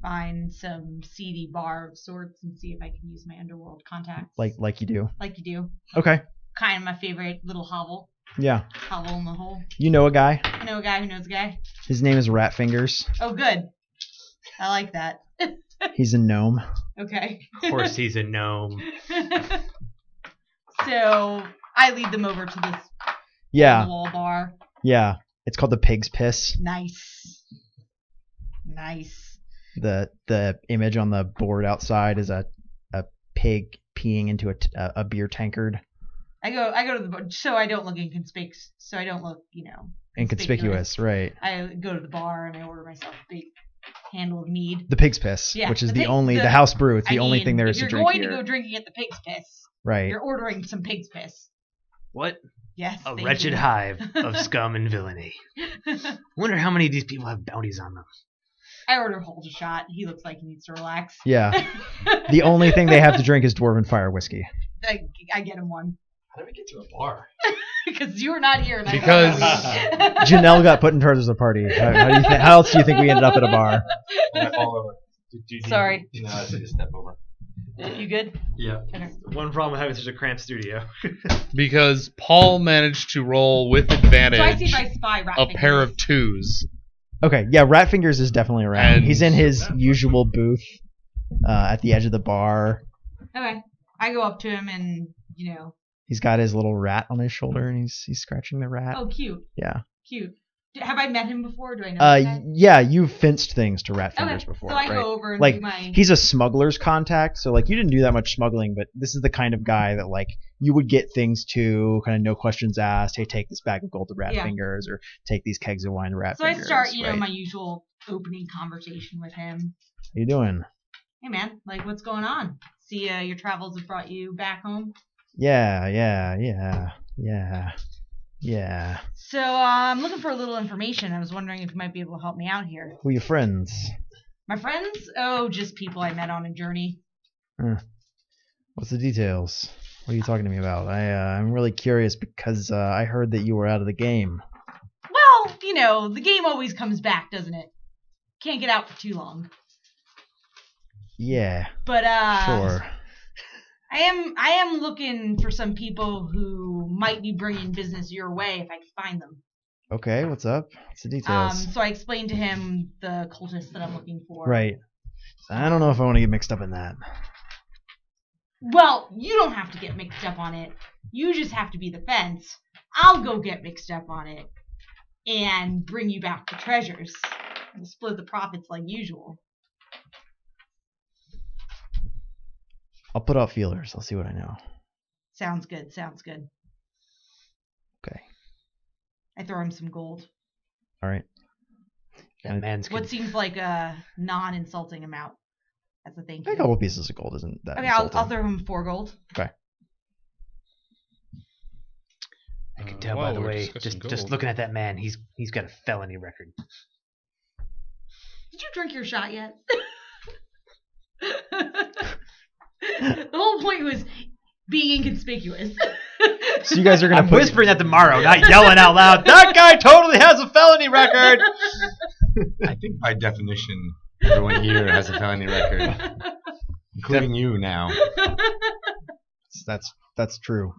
find some seedy bar of sorts and see if I can use my underworld contacts. Like you do. Like you do. Okay. Kind of my favorite little hovel. Yeah. Hovel in the hole. You know a guy. I know a guy who knows a guy. His name is Ratfingers. Oh, good. I like that. He's a gnome. Okay. Of course, he's a gnome. So I lead them over to this Yeah. wall bar. Yeah. It's called the Pig's Piss. Nice. The image on the board outside is a pig peeing into a beer tankard. I go to the bar so I don't look inconspicuous. So I don't look, Inconspicuous, right. I go to the bar and I order myself a big handle of mead. The Pig's Piss, Yeah, which is the the house brew. It's the only thing there is if to you're drink going here. to go drinking at the Pig's Piss, Right. you're ordering some Pig's Piss. What? Yes. A thank wretched you. hive of scum and villainy. Wonder how many of these people have bounties on them. I order Holt a shot. He looks like he needs to relax. Yeah. The only thing they have to drink is Dwarven Fire whiskey. I get him one. How did we get to a bar? Because you were not here. And Because- I Janelle got put in charge of the party. How else do you think we ended up at a bar? And I fall over. Sorry. No, I should just step over. You good? Yeah. Okay. One problem with having such a cramped studio. Because Paul managed to roll with So I see advantage if I spy rat a fingers. pair of 2s. Okay, yeah, Rat Fingers is definitely around. And- He's in his usual booth at the edge of the bar. Okay. I go up to him and, He's got his little rat on his shoulder, and he's scratching the rat. oh, cute. Yeah. Cute. Have I met him before? Do I know this guy? Yeah, you've fenced things to Rat Fingers Okay, before, so I right? go over and Like, do my... he's a smuggler's contact, so like you didn't do that much smuggling, but this is the kind of guy that like you would get things to, kind of no questions asked. Hey, take this bag of gold to Rat Yeah. Fingers, or take these kegs of wine to Rat So Fingers. I start, right? my usual opening conversation with him. How you doing? Hey, man, like, what's going on? See, your travels have brought you back home? Yeah. So, I'm looking for a little information. I was wondering if you might be able to help me out here. Who are your friends? My friends? Oh, just people I met on a journey. What's the details? What are you talking to me about? I'm really curious because I heard that you were out of the game. Well, the game always comes back, doesn't it? Can't get out for too long. Yeah, But, sure. I am looking for some people who might be bringing business your way if I can find them. Okay, what's up? What's the details? So I explained to him the cultist that I'm looking for. Right. I don't know if I want to get mixed up in that. Well, you don't have to get mixed up on it. You just have to be the fence. I'll go get mixed up on it and bring you back the treasures. We'll split the profits like usual. I'll put out feelers. I'll see what I know. Sounds good. Okay. I throw him some gold. All right. That man's What seems like a non-insulting amount. That's a thank you. A couple pieces of gold isn't that Okay, I'll insulting. throw him 4 gold. Okay. I can tell, While by the we're way, discussing just gold. looking at that man, he's got a felony record. Did you drink your shot yet? The whole point was being inconspicuous. So you guys are gonna I'm put whispering that to Maro, not yelling out loud. That guy totally has a felony record. I think by definition, everyone here has a felony record, including you now. That's true.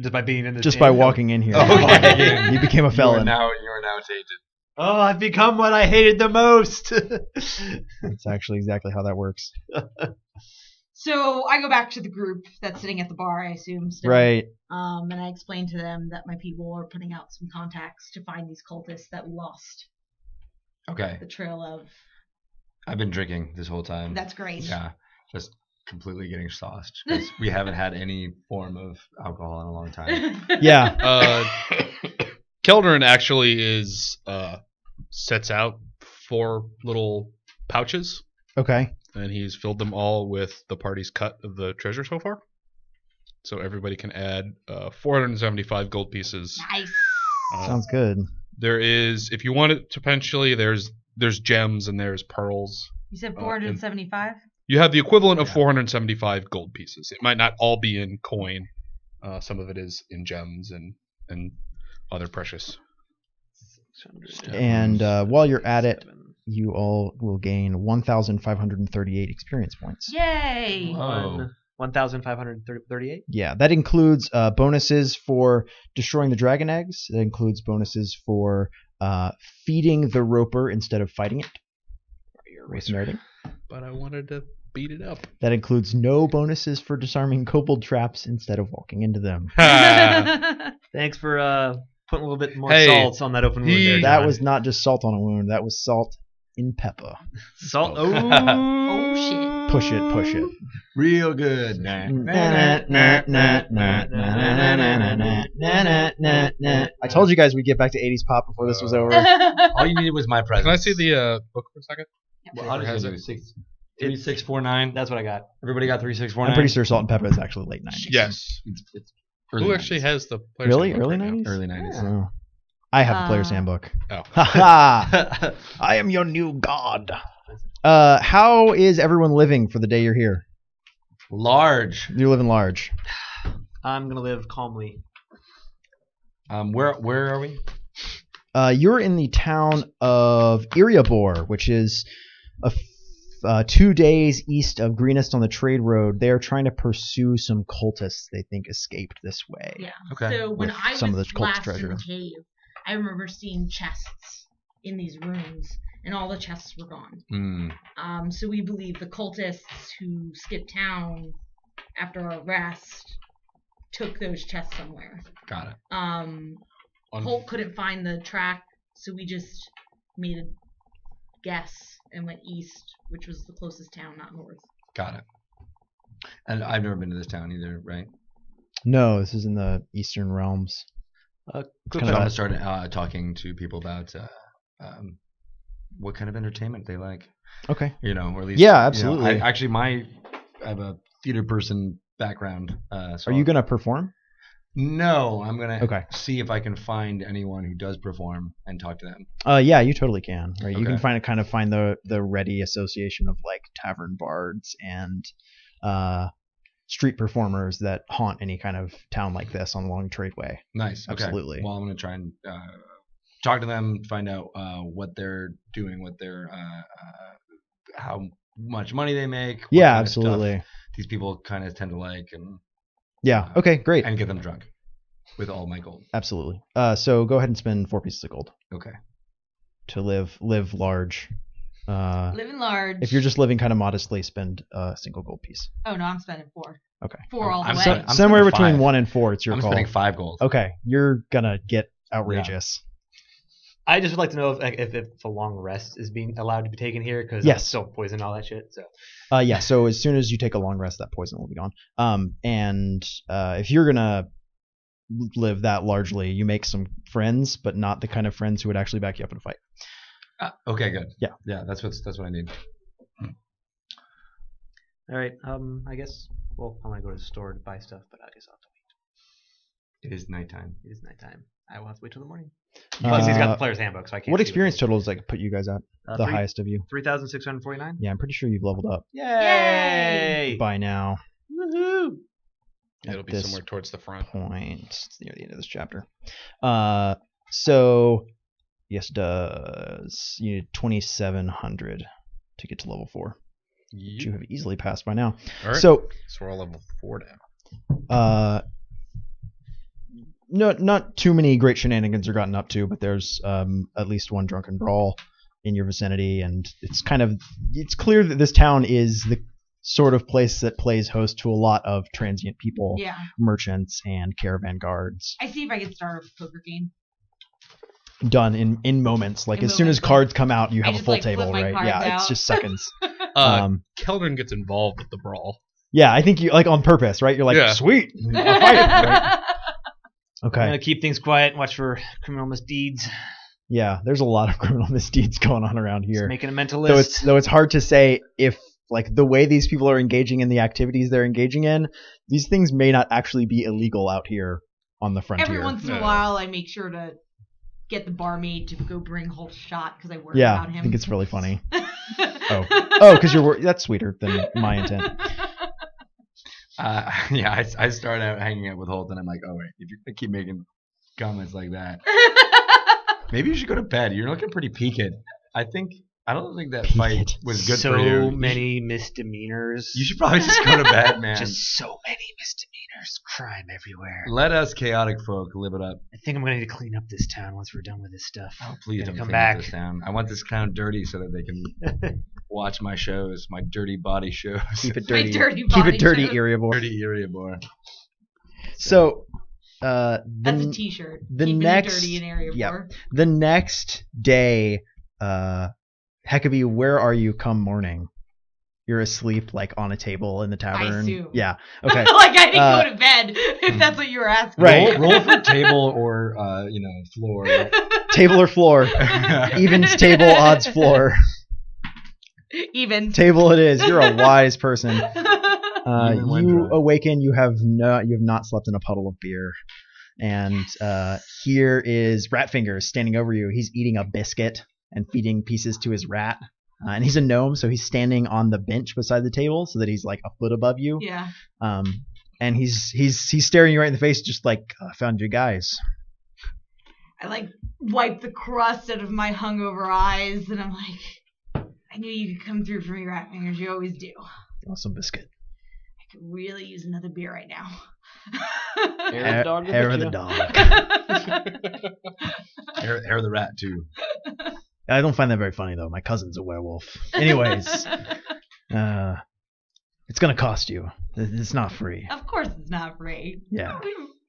Just by being in this. Just by walking in here, Okay. you became a felon. You are now tainted. Oh, I've become what I hated the most. That's actually exactly how that works. So I go back to the group that's sitting at the bar, I assume. Still. Right. And I explain to them that my people are putting out some contacts to find these cultists that lost Okay. the trail of. I've been drinking this whole time. That's great. Yeah. Just completely getting sauced because we haven't had any form of alcohol in a long time. Yeah. Keldrin actually is sets out 4 little pouches, Okay. and he's filled them all with the party's cut of the treasure so far. So everybody can add 475 gold pieces. Nice. Sounds good. There is, if you want it to potentially, there's gems and there's pearls. You said 475? You have the equivalent of 475 gold pieces. It might not all be in coin. Some of it is in gems and other precious. And while you're at it, you all will gain 1,538 experience points. Yay! Whoa. 1,538. Yeah, that includes bonuses for destroying the dragon eggs. That includes bonuses for feeding the roper instead of fighting it. With meriting. But I wanted to beat it up. That includes no bonuses for disarming kobold traps instead of walking into them. Thanks for putting a little bit more Hey, salt on that open wound there, That John. was not just salt on a wound. That was salt in pepper. Salt. Oh. Oh, shit. Push it. Real good. I told you guys we'd get back to 80s pop before this was over. All you needed was my presence. Can I see the book for a second? Well, how does it do? 3649. That's what I got. Everybody got 3649. I'm pretty sure salt and pepper is actually late 90s. Yes. It's early Who 90s. actually has the player's Really? handbook Early right now? 90s? Early 90s. Oh. I have the player's handbook. Oh. Ha I am your new god. How is everyone living for the day you're here? Large. You're living large. I'm gonna live calmly. Where are we? You're in the town of Iriabor, which is 2 days east of Greenest on the Trade Road. They are trying to pursue some cultists they think escaped this way. Yeah. Okay. So when With I was some of the cult last treasure. in the cave, I remember seeing chests in these rooms, and all the chests were gone. So we believe the cultists who skipped town after our rest took those chests somewhere. Got it. Hoult couldn't find the track, so we just made a guess and went east, which was the closest town, not north. Got it. And I've never been to this town either, right? No, this is in the Eastern Realms. So Kind I'm of gonna start talking to people about what kind of entertainment they like. Okay. Or at least Yeah, absolutely. I have a theater person background. So Are you going to perform? No, I'm gonna Okay. see if I can find anyone who does perform and talk to them. Yeah, you totally can. Right, you Okay. can find the ready association of like tavern bards and street performers that haunt any kind of town like this on the Long Tradeway. Nice. Okay. Absolutely. Well, I'm gonna try and talk to them, find out what they're doing, what they're how much money they make. What Yeah, kind of stuff absolutely. these people kind of tend to like, and Yeah. Okay. Great. and get them drunk with all my gold. Absolutely. So go ahead and spend 4 pieces of gold Okay. to live large. Living large. If you're just living kind of modestly, spend a single gold piece. Oh, no, I'm spending 4. Okay. 4 all the I'm way. spending- I'm Somewhere spending between 5. 1 and 4, it's your I'm call. spending 5 gold. Okay, you're gonna get outrageous. I just would like to know if a long rest is being allowed to be taken here, because Yes. I'm still poison all that shit. So Yeah. So as soon as you take a long rest, that poison will be gone. And if you're gonna live that largely, you make some friends, but not the kind of friends who would actually back you up in a fight. Okay, good. Yeah. Yeah, that's what I need. all right, I guess. Well, I'm gonna go to the store to buy stuff, but I guess I'll have to wait. It is nighttime. It is nighttime. I will have to wait till the morning. Plus, he's got the player's handbook, so I can't. What see experience total does that put you guys at? The highest of you? 3,649. Yeah, I'm pretty sure you've leveled up Yay! by now. Woohoo! It'll be this somewhere towards the front. Point. It's near the end of this chapter. So yes, it does. You need 2,700 to get to level 4. Which you have easily passed by now. All right. So we're all level 4 now. no, not too many great shenanigans are gotten up to, but there's at least one drunken brawl in your vicinity, and it's clear that this town is the sort of place that plays host to a lot of transient people, Yeah. merchants, and caravan guards. I see if I can start a poker game. Done in moments. Like In as soon as moments, cards come out, you I have a just, full like, flip table, my right? cards Yeah, it's out. just seconds. Keldrin gets involved with the brawl. Yeah, I think you like on purpose, right? You're like, Yeah. sweet, I'll fight it, right? I'm Okay. gonna keep things quiet and watch for criminal misdeeds. Yeah, there's a lot of criminal misdeeds going on around Just here. making a mental Though list. it's hard to say if like the way these people are engaging in the activities they're engaging in, these things may not actually be illegal out here on the frontier. Every once in a Yeah. while, I make sure to get the barmaid to go bring Hoult shot because I worry Yeah, about him. I think it's really funny. Oh, because that's sweeter than my intent. Yeah, I start out hanging out with Holt, and I'm like, oh wait, if you keep making comments like that, maybe you should go to bed. You're looking pretty peaked. I don't think that fight Peaked. was good so for you. many misdemeanors. You should probably just go to bed, man. Just so many misdemeanors. Crime everywhere. Let us chaotic folk live it up. I think I'm gonna need to clean up this town once we're done with this stuff. Oh, please Gonna don't come clean up back. this town. I want this town dirty so that they can watch my shows, my dirty body shows. Keep it My dirty. dirty Keep body it dirty, shows. Erebor. Dirty Erebor. So, That's a the T-shirt. the Keeping next- it dirty in area yeah. 4. the next day, Hekabe, where are you come morning? You're asleep, like on a table in the tavern. assume. Yeah. Okay. like I didn't Uh, go to bed, if that's what you were asking. Right. Roll for table or floor. Table or floor? Evens table, odds floor. Even. Table it is. You're a wise person. Even when You drunk. awaken. You have not slept in a puddle of beer, and here is Ratfingers standing over you. He's eating a biscuit and feeding pieces to his rat. And he's a gnome, so he's standing on the bench beside the table, so that he's like a foot above you. Yeah. And he's staring you right in the face, just like, I found you guys. I like wipe the crust out of my hungover eyes, and I'm like, I knew you could come through for me, rat fingers. You always do. Awesome biscuit. I could really use another beer right now. Hair of the dog. Hair of the dog. Hair of the rat too. I don't find that very funny though. My cousin's a werewolf. Anyways, it's gonna cost you. It's not free. Of course it's not free. Yeah.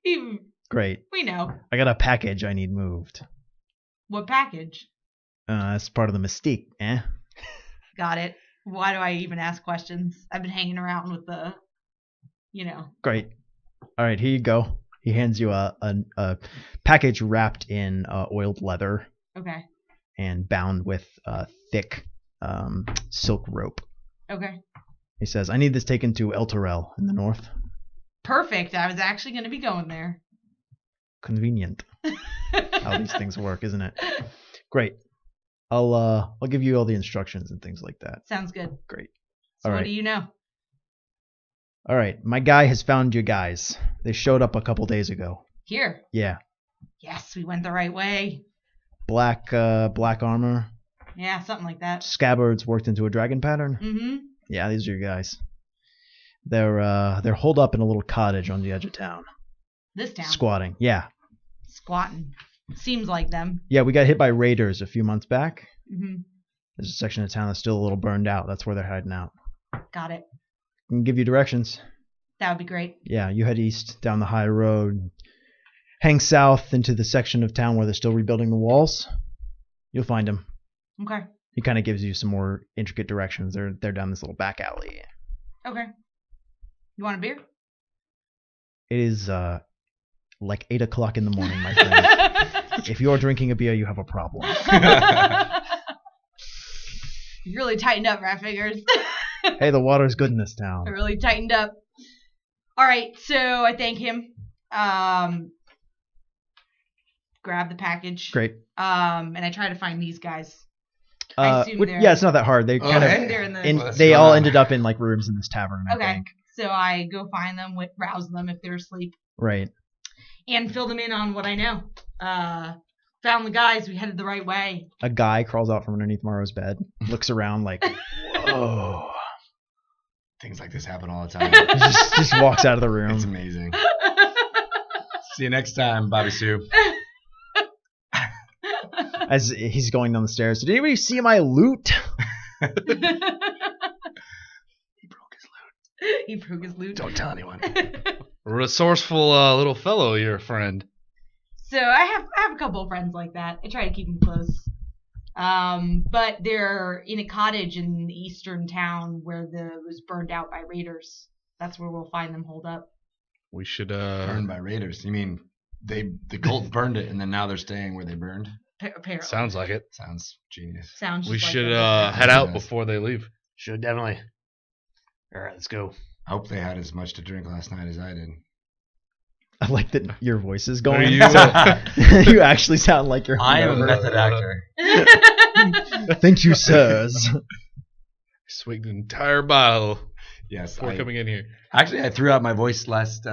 We Great. know. I got a package I need moved. What package? That's part of the mystique, eh? Got it. Why do I even ask questions? I've been hanging around with the, Great. All right, here you go. He hands you a package wrapped in oiled leather Okay. and bound with thick silk rope. Okay. He says, I need this taken to El Torel in the north. Perfect. I was actually going to be going there. Convenient. How these things work, isn't it? Great. I'll give you all the instructions and things like that. Sounds good. Great. So All what right. do you know? All right. My guy has found you guys. They showed up a couple days ago. Here. Yeah. Yes, we went the right way. Black armor. Yeah, something like that. Scabbards worked into a dragon pattern. Mm-hmm. Yeah, these are your guys. They're holed up in a little cottage on the edge of town. This town. Squatting. Yeah. Squatting. Seems like them. Yeah, we got hit by raiders a few months back. Mm-hmm. There's a section of town that's still a little burned out. That's where they're hiding out. Got it. I can give you directions. That would be great. Yeah, you head east down the high road. Hang south into the section of town where they're still rebuilding the walls. You'll find them. Okay. He kind of gives you some more intricate directions. They're down this little back alley. Okay. You want a beer? It is like 8 o'clock in the morning, my friend. If you're drinking a beer, you have a problem. You really tightened up, rat fingers. Hey, the water's good in this town. I really tightened up. All right, so I thank him. Grab the package. Great. And I try to find these guys. I assume they're. Yeah, it's not that hard. They kind Okay. of They're in the. they all ended up in like rooms in this tavern. I Okay. think. So I go find them, rouse them if they're asleep, Right. and fill them in on what I know. Found the guys. We headed the right way. A guy crawls out from underneath Maro's bed, looks around like, whoa. Things like this happen all the time. He just walks out of the room. It's amazing. See you next time, Bobby Sue. As he's going down the stairs. Did anybody see my loot? He broke his loot. He broke his loot. Don't tell anyone. Resourceful little fellow, your friend. So I have a couple of friends like that. I try to keep them close. But they're in a cottage in the eastern town where it was burned out by raiders. That's where we'll find them holed up. We should Burned by raiders. You mean the cult burned it and then now they're staying where they burned? Apparently. sounds like it. Sounds genius. Sounds. We just should like head out before they leave. Should definitely. All right, let's go. I hope they had as much to drink last night as I did. I like that your voice is Are going. you, You actually sound like you're. I am a method actor. Thank you, sirs. swigged an entire bottle Yes. before coming in here. Actually, I threw out my voice last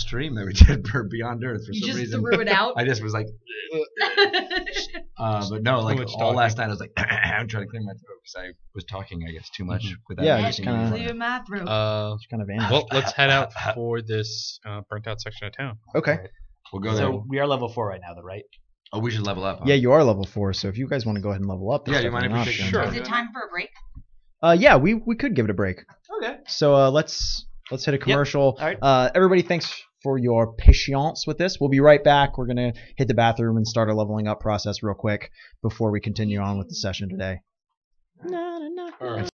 stream that we did for Beyond Earth for You some just reason. threw it out. I just was like, but no, like much all talking. last night I was like, I'm trying to clear my throat because I was talking, I guess, too much without. Yeah, anything just kinda- in Leave my throat. Just kind of vanished. Well, let's head out for this burnt out section of town. Okay. We'll go there. So we are level 4 right now, though, right? Oh, we should level up. Huh? Yeah, you are level 4, so if you guys want to go ahead and level up, that's Yeah, do you mind definitely if we an take- option. Sure. Is it time for a break? Yeah, we could give it a break. Okay. So let's hit a commercial. All right. Everybody, thanks for your patience with this. We'll be right back. We're gonna hit the bathroom and start our leveling up process real quick before we continue on with the session today. All right.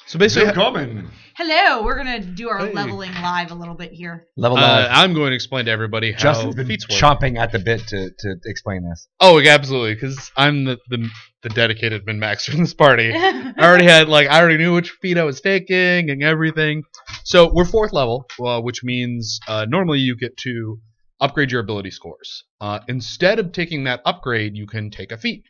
So basically, Willkommen. Hello, we're gonna do our Hey. leveling live a little bit here. Level up. I'm going to explain to everybody how Justin's been feats work. chomping at the bit to explain this. Oh, yeah, absolutely, because I'm the dedicated min-maxer in this party. I already knew which feat I was taking and everything. So we're 4th level, which means normally you get to upgrade your ability scores. Instead of taking that upgrade, you can take a feat.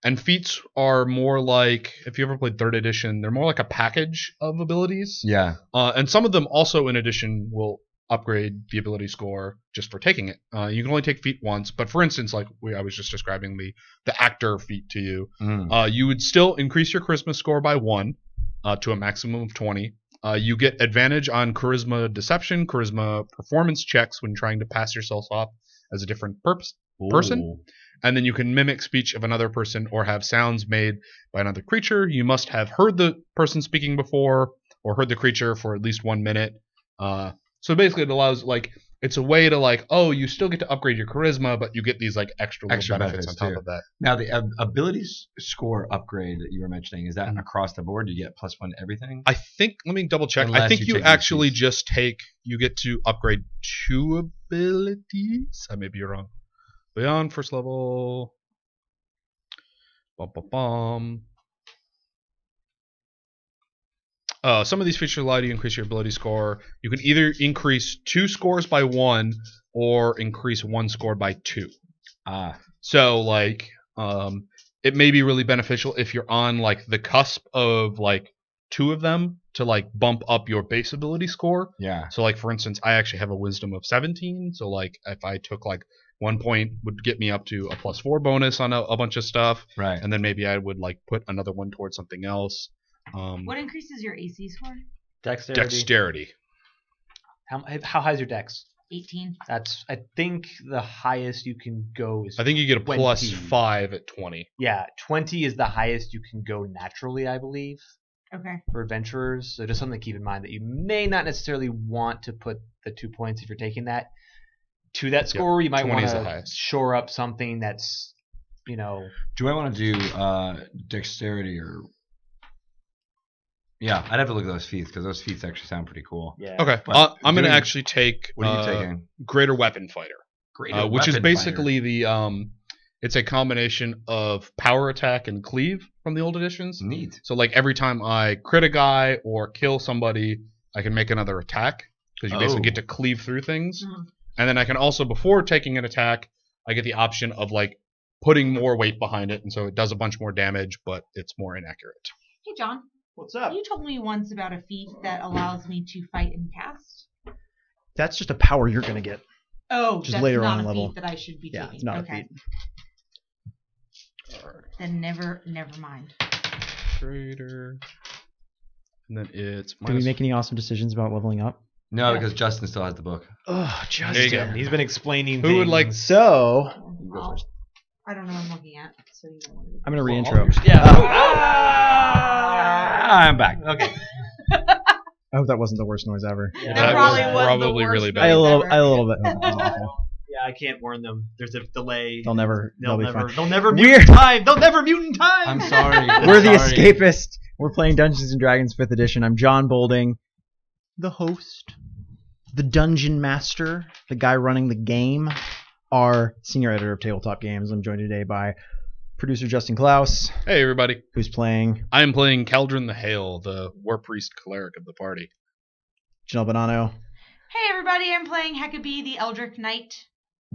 And feats are more like, if you ever played 3rd edition, they're more like a package of abilities. Yeah. And some of them also, in addition, will upgrade the ability score just for taking it. You can only take feat once, but for instance, like I was just describing the actor feat to you, you would still increase your charisma score by 1 to a maximum of 20. You get advantage on charisma deception, charisma performance checks when trying to pass yourself off as a different person. Ooh. And then you can mimic speech of another person or have sounds made by another creature. You must have heard the person speaking before or heard the creature for at least 1 minute. So basically it allows, it's a way to you still get to upgrade your charisma, but you get these extra little benefits on top too. of that. Now, the abilities score upgrade that you were mentioning, is that across the board? Do you get +1 everything? I think, let me double check. I Unless think you you take actually these. just you get to upgrade 2 abilities. I may be wrong. Beyond 1st level. Some of these features allow you to increase your ability score. You can either increase 2 scores by 1 or increase 1 score by 2. So it may be really beneficial if you're on the cusp of 2 of them to bump up your base ability score. Yeah. So for instance, I actually have a wisdom of 17. So if I took 1 point would get me up to a +4 bonus on a bunch of stuff. Right. And then maybe I would put another one towards something else. What increases your AC score? Dexterity. How high is your dex? 18. That's, I think, the highest you can go is. I think you get a 20. +5 at 20. Yeah, 20 is the highest you can go naturally, I believe, Okay. for adventurers. So just something to keep in mind that you may not necessarily want to put the 2 points if you're taking that to that score. You might 20 want is the to highest. shore up something that's, Do I want to do dexterity or? Yeah, I'd have to look at those feats because those feats actually sound pretty cool. yeah. Okay, But I'm going to doing- actually take What are you taking? Greater Weapon Fighter, which is Weapon basically it's a combination of power attack and cleave from the old editions. fighter. Neat. So every time I crit a guy or kill somebody, I can make another attack because you basically get to cleave through things. Mhm. And then I can also, before taking an attack, I get the option of putting more weight behind it, and so it does a bunch more damage, but it's more inaccurate. Hey, John. What's up? You told me once about a feat that allows me to fight and cast. That's just a power you're going to get. Oh, Just that's later not on a level. feat that I should be Yeah, taking. it's not okay. a feat. Then never mind. Trader. And then it's Did we make any awesome decisions about leveling up? No, Yeah. because Justin still has the book. Oh, There you Justin. go. He's been explaining Who would like- things. So, Well, I don't know what I'm looking at, so you don't want to. I'm going to reintro. I'm back. Okay. I hope that wasn't the worst noise ever. Yeah, That probably was the probably worst really I bad. had a little, ever. I had a little bit. That was awful. Yeah, I can't warn them. There's a delay. They'll be fine. They'll never We're- mute in time. They'll never mute in time. I'm sorry. We're the Sorry. Escapist. We're playing Dungeons and Dragons 5th edition. I'm Jon Bolding, the host, the dungeon master, the guy running the game, our senior editor of Tabletop Games. I'm joined today by producer Justin Klaus, Hey, everybody. who's playing I am playing Caldron the Hale, the War Priest cleric of the party. Janelle Bonanno. Hey everybody, I'm playing Hekabe, the Eldritch Knight,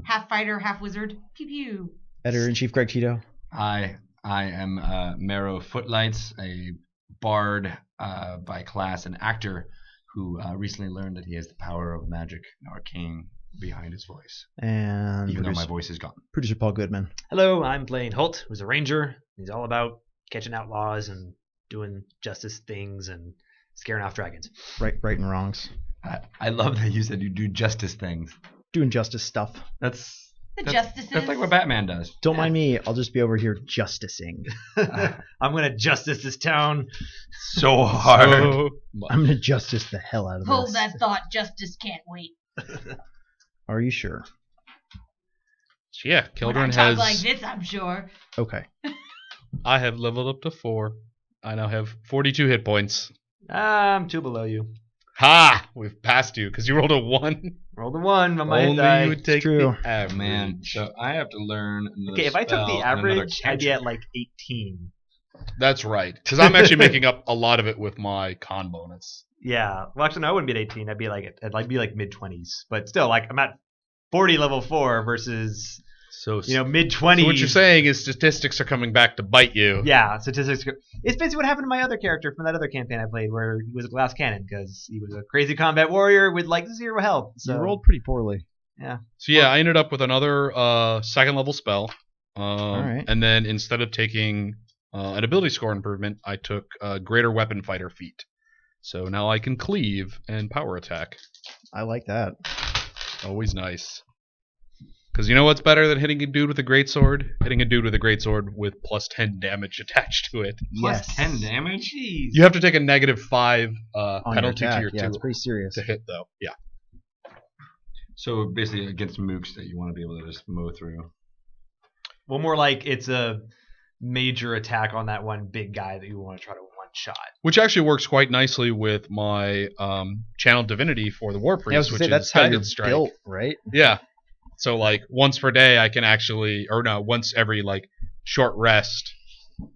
half fighter, half wizard. Pew pew. Editor-in-Chief Greg Tito. Hi, I am Maro Footlights, a bard by class, an actor who recently learned that he has the power of magic and arcane behind his voice, And even though my voice is gone. producer Paul Goodman. Hello, I'm playing Hoult, who's a ranger. He's all about catching outlaws and doing justice things and scaring off dragons. Right and wrongs. I love that you said you do justice things. Doing justice stuff. That's Justices. That's like what Batman does. Don't mind me. I'll just be over here justicing. I'm gonna justice this town. So hard. So I'm going to justice the hell out of Hold this. that thought, justice can't wait. Are you sure? yeah, When I Caldron talk has. like this, I'm sure. Okay. I have leveled up to 4. I now have 42 hit points. I'm 2 below you. Ha! We've passed you because you rolled a 1. Rolled a 1 on my hit Only die. you would take true. the average. Man, so I have to learn another Okay, if I took the spell and another average, I'd be cantrip. at like 18. That's right. Because I'm actually making up a lot of it with my con bonus. Yeah. Well, actually, no, I wouldn't be at 18. I'd be like mid 20s. But still, like I'm at 40 level 4 versus So, mid 20s. so what you're saying is statistics are coming back to bite you. Yeah, statistics. It's basically what happened to my other character from that other campaign I played, where he was a glass cannon because he was a crazy combat warrior with like 0 health. So You rolled pretty poorly. yeah. So yeah, I ended up with another second level spell. right. And then instead of taking an ability score improvement, I took greater weapon fighter feat. So now I can cleave and power attack. I like that. Always nice. Because you know what's better than hitting a dude with a greatsword? Hitting a dude with a greatsword with plus 10 damage attached to it. Plus 10 damage? Jeez. You have to take a -5 On your penalty attack. to your Yeah, it's 2 pretty serious. to hit, though. Yeah. So basically against mooks that you want to be able to just mow through. Well, more like it's a major attack on that one big guy that you want to try to one shot. Which actually works quite nicely with my channel divinity for the war priest, Yeah, I was gonna which say, is that's how you're guided strike. built, right? Yeah. So like once per day I can actually, or no, once every like short rest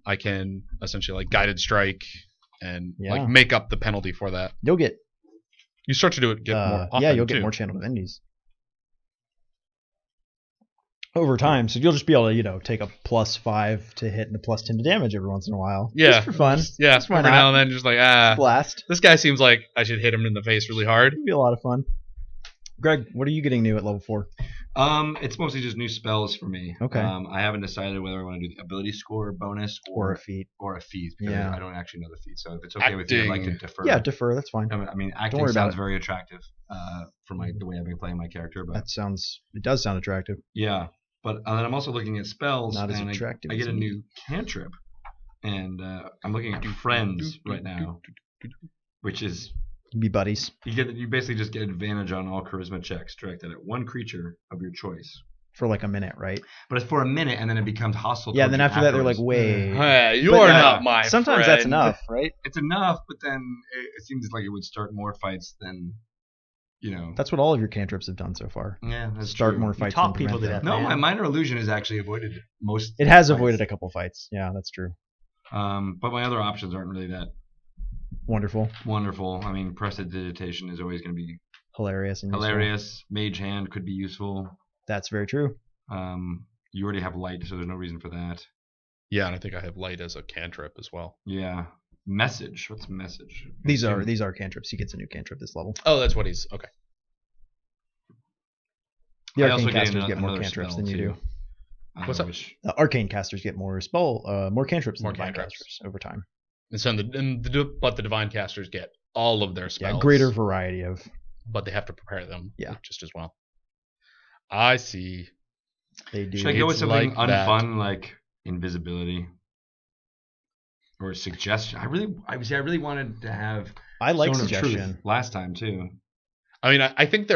I can essentially like guided strike and Yeah. like make up the penalty for that. You'll get You start to do it more often, yeah, you'll get too. more channel divinities over time. So you'll just be able to take a +5 to hit and a +10 to damage every once in a while. Yeah. Just for fun. Yeah, Just why every not? now and then just like Blast. this guy seems like I should hit him in the face really hard. It'd be a lot of fun. Greg, what are you getting new at level 4? It's mostly just new spells for me. Okay. I haven't decided whether I want to do the ability score bonus Or a feat. or a feat because Yeah. I don't actually know the feat. So if it's okay with you, I'd like to Acting. defer. Yeah, defer. That's fine. I mean, acting worry about sounds it. very attractive for the way I've been playing my character, but It does sound attractive. yeah. But then I'm also looking at spells, Not as and attractive I as get a me. new cantrip, and I'm looking at friends right now, which is Be buddies. you basically just get advantage on all charisma checks directed at one creature of your choice. For like a minute, right? But it's for a minute, and then it becomes hostile. Yeah, towards and then you after that, they're like, afterwards. wait. Hey, you But are yeah, not my Sometimes that's friend. enough, right? It's enough, but then it seems like it would start more fights than, That's what all of your cantrips have done so far. yeah, that's Start true. more fights. talk than people prevent to them. death. No, my minor illusion has actually avoided most. It has fights. avoided a couple fights. Yeah, that's true. But my other options aren't really that Wonderful. wonderful. I mean, prestidigitation is always going to be Hilarious. And useful. hilarious. Mage hand could be useful. That's very true. You already have light, so there's no reason for that. Yeah, and I think I have light as a cantrip as well. Yeah. Message. What's message? These are cantrips. He gets a new cantrip this level. Oh, that's what he's okay. The I arcane also get casters get more another cantrips spell, than you too. do. What's that? The arcane casters get more more cantrips than More divine cantrips. casters over time. And so but the divine casters get all of their spells. Yeah, greater variety of. But they have to prepare them. Yeah. Just as well. I see. They do. Should I go with It's something like that. unfun like invisibility or suggestion? I really wanted to have. I like Zone of Truth suggestion. last time too. I mean, I think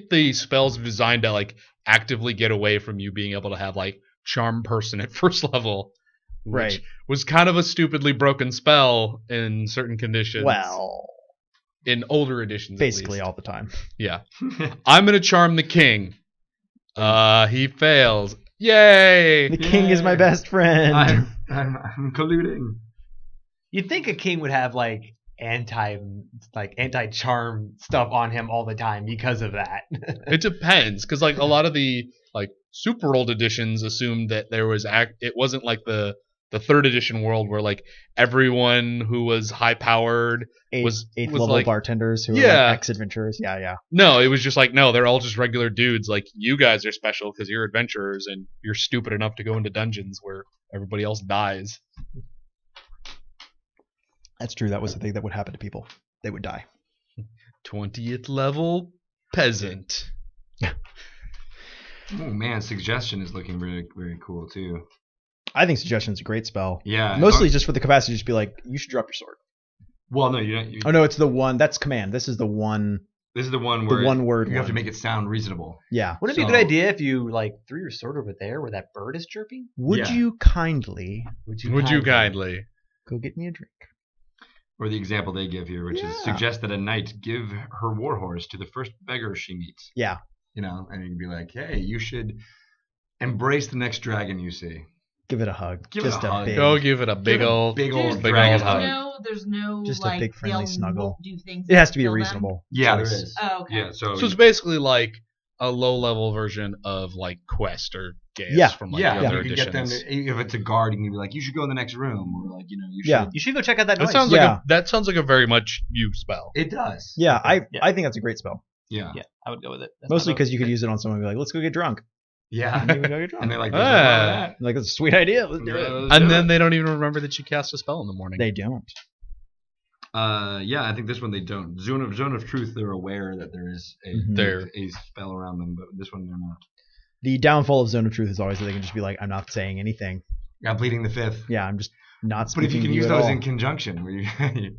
the spells are designed to like actively get away from you being able to have like charm person at first level, which Right. was kind of a stupidly broken spell in certain conditions. Well, in older editions, basically at least. all the time. Yeah, I'm gonna charm the king. He fails. Yay! The king is my best friend. I'm colluding. You'd think a king would have like anti-charm stuff on him all the time because of that. It depends, because like a lot of the like super old editions assumed that there was it wasn't like the third edition world where like everyone who was high powered Eighth was level like, bartenders who are Yeah. like ex-adventurers. Yeah. no, it was just like no, they're all just regular dudes. Like you guys are special because you're adventurers and you're stupid enough to go into dungeons where everybody else dies. That's true. That was the thing that would happen to people. They would die. 20th level peasant. Oh man, suggestion is looking very very cool too. I think suggestion is a great spell. Yeah. Mostly just for the capacity to just be like, you should drop your sword. Well, no, you don't. Oh no, it's the one. That's command. This is the one. This is the one where The one word you have to one. make it sound reasonable. Yeah. Wouldn't it be a So- good idea if you like threw your sword over there where that bird is chirping? Would Yeah. you kindly? Would you kindly? Go get me a drink. Or the example they give here, which is suggest that a knight give her warhorse to the first beggar she meets. Yeah. You know, and you can be like, hey, you should embrace the next dragon you see. Give it a hug. Give it Just a hug. big. Go give it a big old dragon hug. There's no Just a like, big friendly they'll snuggle. do things It has to that be kill them? reasonable. Yeah, there choice. is. Oh, okay. Yeah, so it's basically like a low-level version of like Quest or Gaius Yeah. from like yeah, the other you can get them. editions. If it's a guard, you can be like, you should go in the next room, or like, you know, you should. Yeah. You should go check out that That noise. sounds Yeah. like that sounds like a very much used spell. It does. Yeah, I think that's a great spell. Yeah. Yeah, I would go with it. That's Mostly not because you could use it on someone and be like, let's go get drunk. Yeah. And they would go get drunk. And they're like, Ah. Like, that's a sweet idea. Let's do it. And then they don't even remember that you cast a spell in the morning. They don't. yeah, I think this one they don't. Zone of Truth, they're aware that there is a spell around them, but this one they're not. The downfall of Zone of Truth is always that they can just be like, I'm not saying anything. Yeah, Bleeding the Fifth. Yeah, I'm just not But speaking if you can to use at those all. in conjunction, where you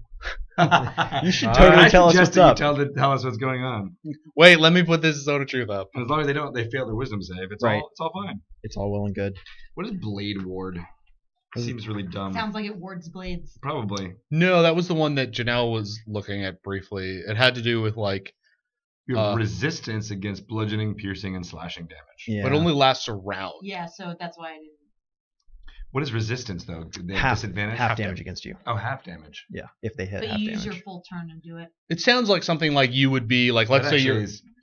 You should All totally I tell us suggest what's that up. you tell us what's going on. Wait, let me put this Zone of Truth up. And as long as they fail their wisdom save, it's Right. all fine. It's all well and good. What is Blade Ward? Seems really dumb. Sounds like it wards blades. Probably. No, that was the one that Janelle was looking at briefly. It had to do with like, You have resistance against bludgeoning, piercing, and slashing damage. Yeah. but it only lasts a round. Yeah, so that's why I didn't. What is resistance though? Do they have half disadvantage? half damage against you. Oh, half damage. Yeah, if they hit But half you use damage. your full turn to do it. It sounds like something like you would be like, let's That say actually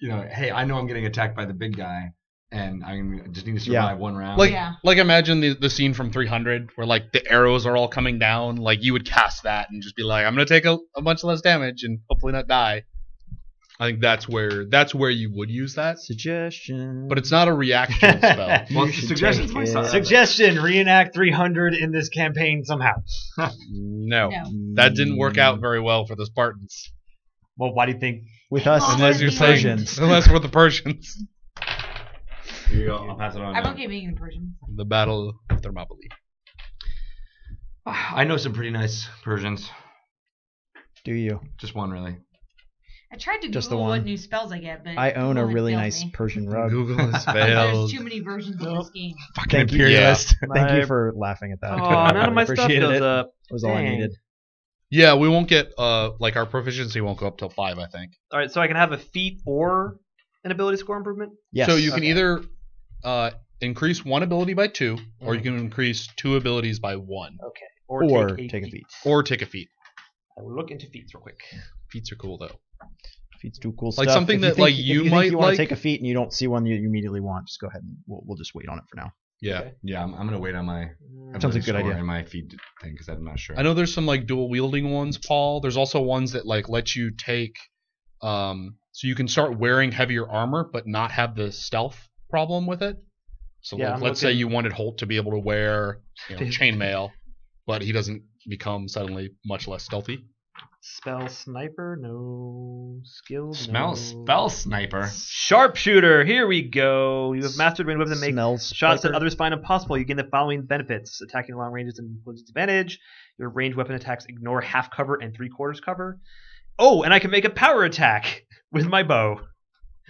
you're is, hey, I know I'm getting attacked by the big guy, and I just need to survive one round. like Yeah. like imagine the scene from 300 where like the arrows are all coming down. Like you would cast that and just be like, I'm gonna take a bunch less damage and hopefully not die. I think that's where you would use that, Suggestion. but it's not a reaction spell. well, You should suggestions take my it. side. Suggestion: reenact 300 in this campaign somehow. No, No. that didn't work out very well for the Spartans. Well, why do you think? With us, Unless you're saying, Persians. unless we're the Persians. Here you go. I'll pass it on. I'm now. okay being in Persian. The Battle of Thermopylae. I know some pretty nice Persians. Do you? Just one, really. I tried to Just the Google what one. new spells I get, but I own a Google had really failed nice me. Persian rug. Google has There's failed. too many versions of this game. Fucking Thank you. imperialist. Thank you for laughing at that. Oh, I none of my stuff appreciated goes it. up. That was all I Dang. needed. Yeah, we won't get like our proficiency won't go up till 5, I think. All right, so I can have a feat or an ability score improvement. Yes. So you can Okay. either increase one ability by 2, or you can increase 2 abilities by 1, Okay. or take take a feat. or take a feat. I will look into feats real quick. Feats are cool though. Feats do cool Like stuff. something If that, think- like, if you think might you want like- to take a feat and you don't see one you immediately want, just go ahead and we'll just wait on it for now. Yeah. Okay. Yeah, I'm gonna wait on my Sounds like a good score idea. and my feed thing because I'm not sure. I know there's some like dual wielding ones, Paul. There's also ones that like let you take so you can start wearing heavier armor but not have the stealth problem with it. So Yeah, like, I'm let's say looking- you wanted Hoult to be able to wear chainmail, but he doesn't become suddenly much less stealthy. Spell sniper, no skill. Smell no. spell sniper. Sharpshooter. Here we go. You have mastered range weapons that make Smells shots that spiker. others find impossible. You gain the following benefits: attacking long ranges and includes disadvantage. Your ranged weapon attacks ignore half cover and 3/4 cover. Oh, and I can make a power attack with my bow.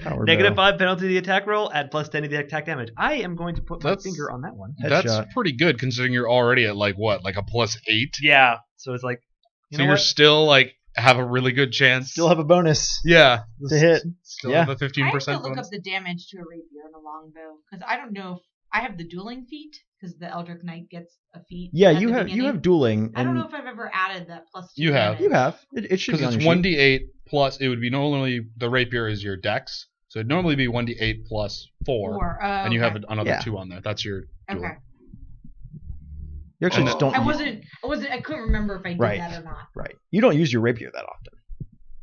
Power Negative bow. 5 penalty to the attack roll. Add +10 to the attack damage. I am going to put my That's- finger on that one. Headshot. That's pretty good considering you're already at like what, like a +8. Yeah. So it's like, you So know you're what? still like have a really good chance. Still have a bonus yeah to hit. Still Yeah. have a I have 15% to look bonus. up the damage to a rapier and a longbow because I don't know if I have the dueling feat because the Eldritch Knight gets a feat. Yeah, at you the have beginning. dueling. I don't and know if I've ever added that +2. You have. You have. It should Because be on it's your 1d8 plus, it would be normally, the rapier is your dex. So it'd normally be 1d8 plus 4. And you have another Yeah. 2 on there. That's your duel. Okay. You actually Oh. just don't. I couldn't remember if I did Right. that or not. Right. You don't use your rapier that often.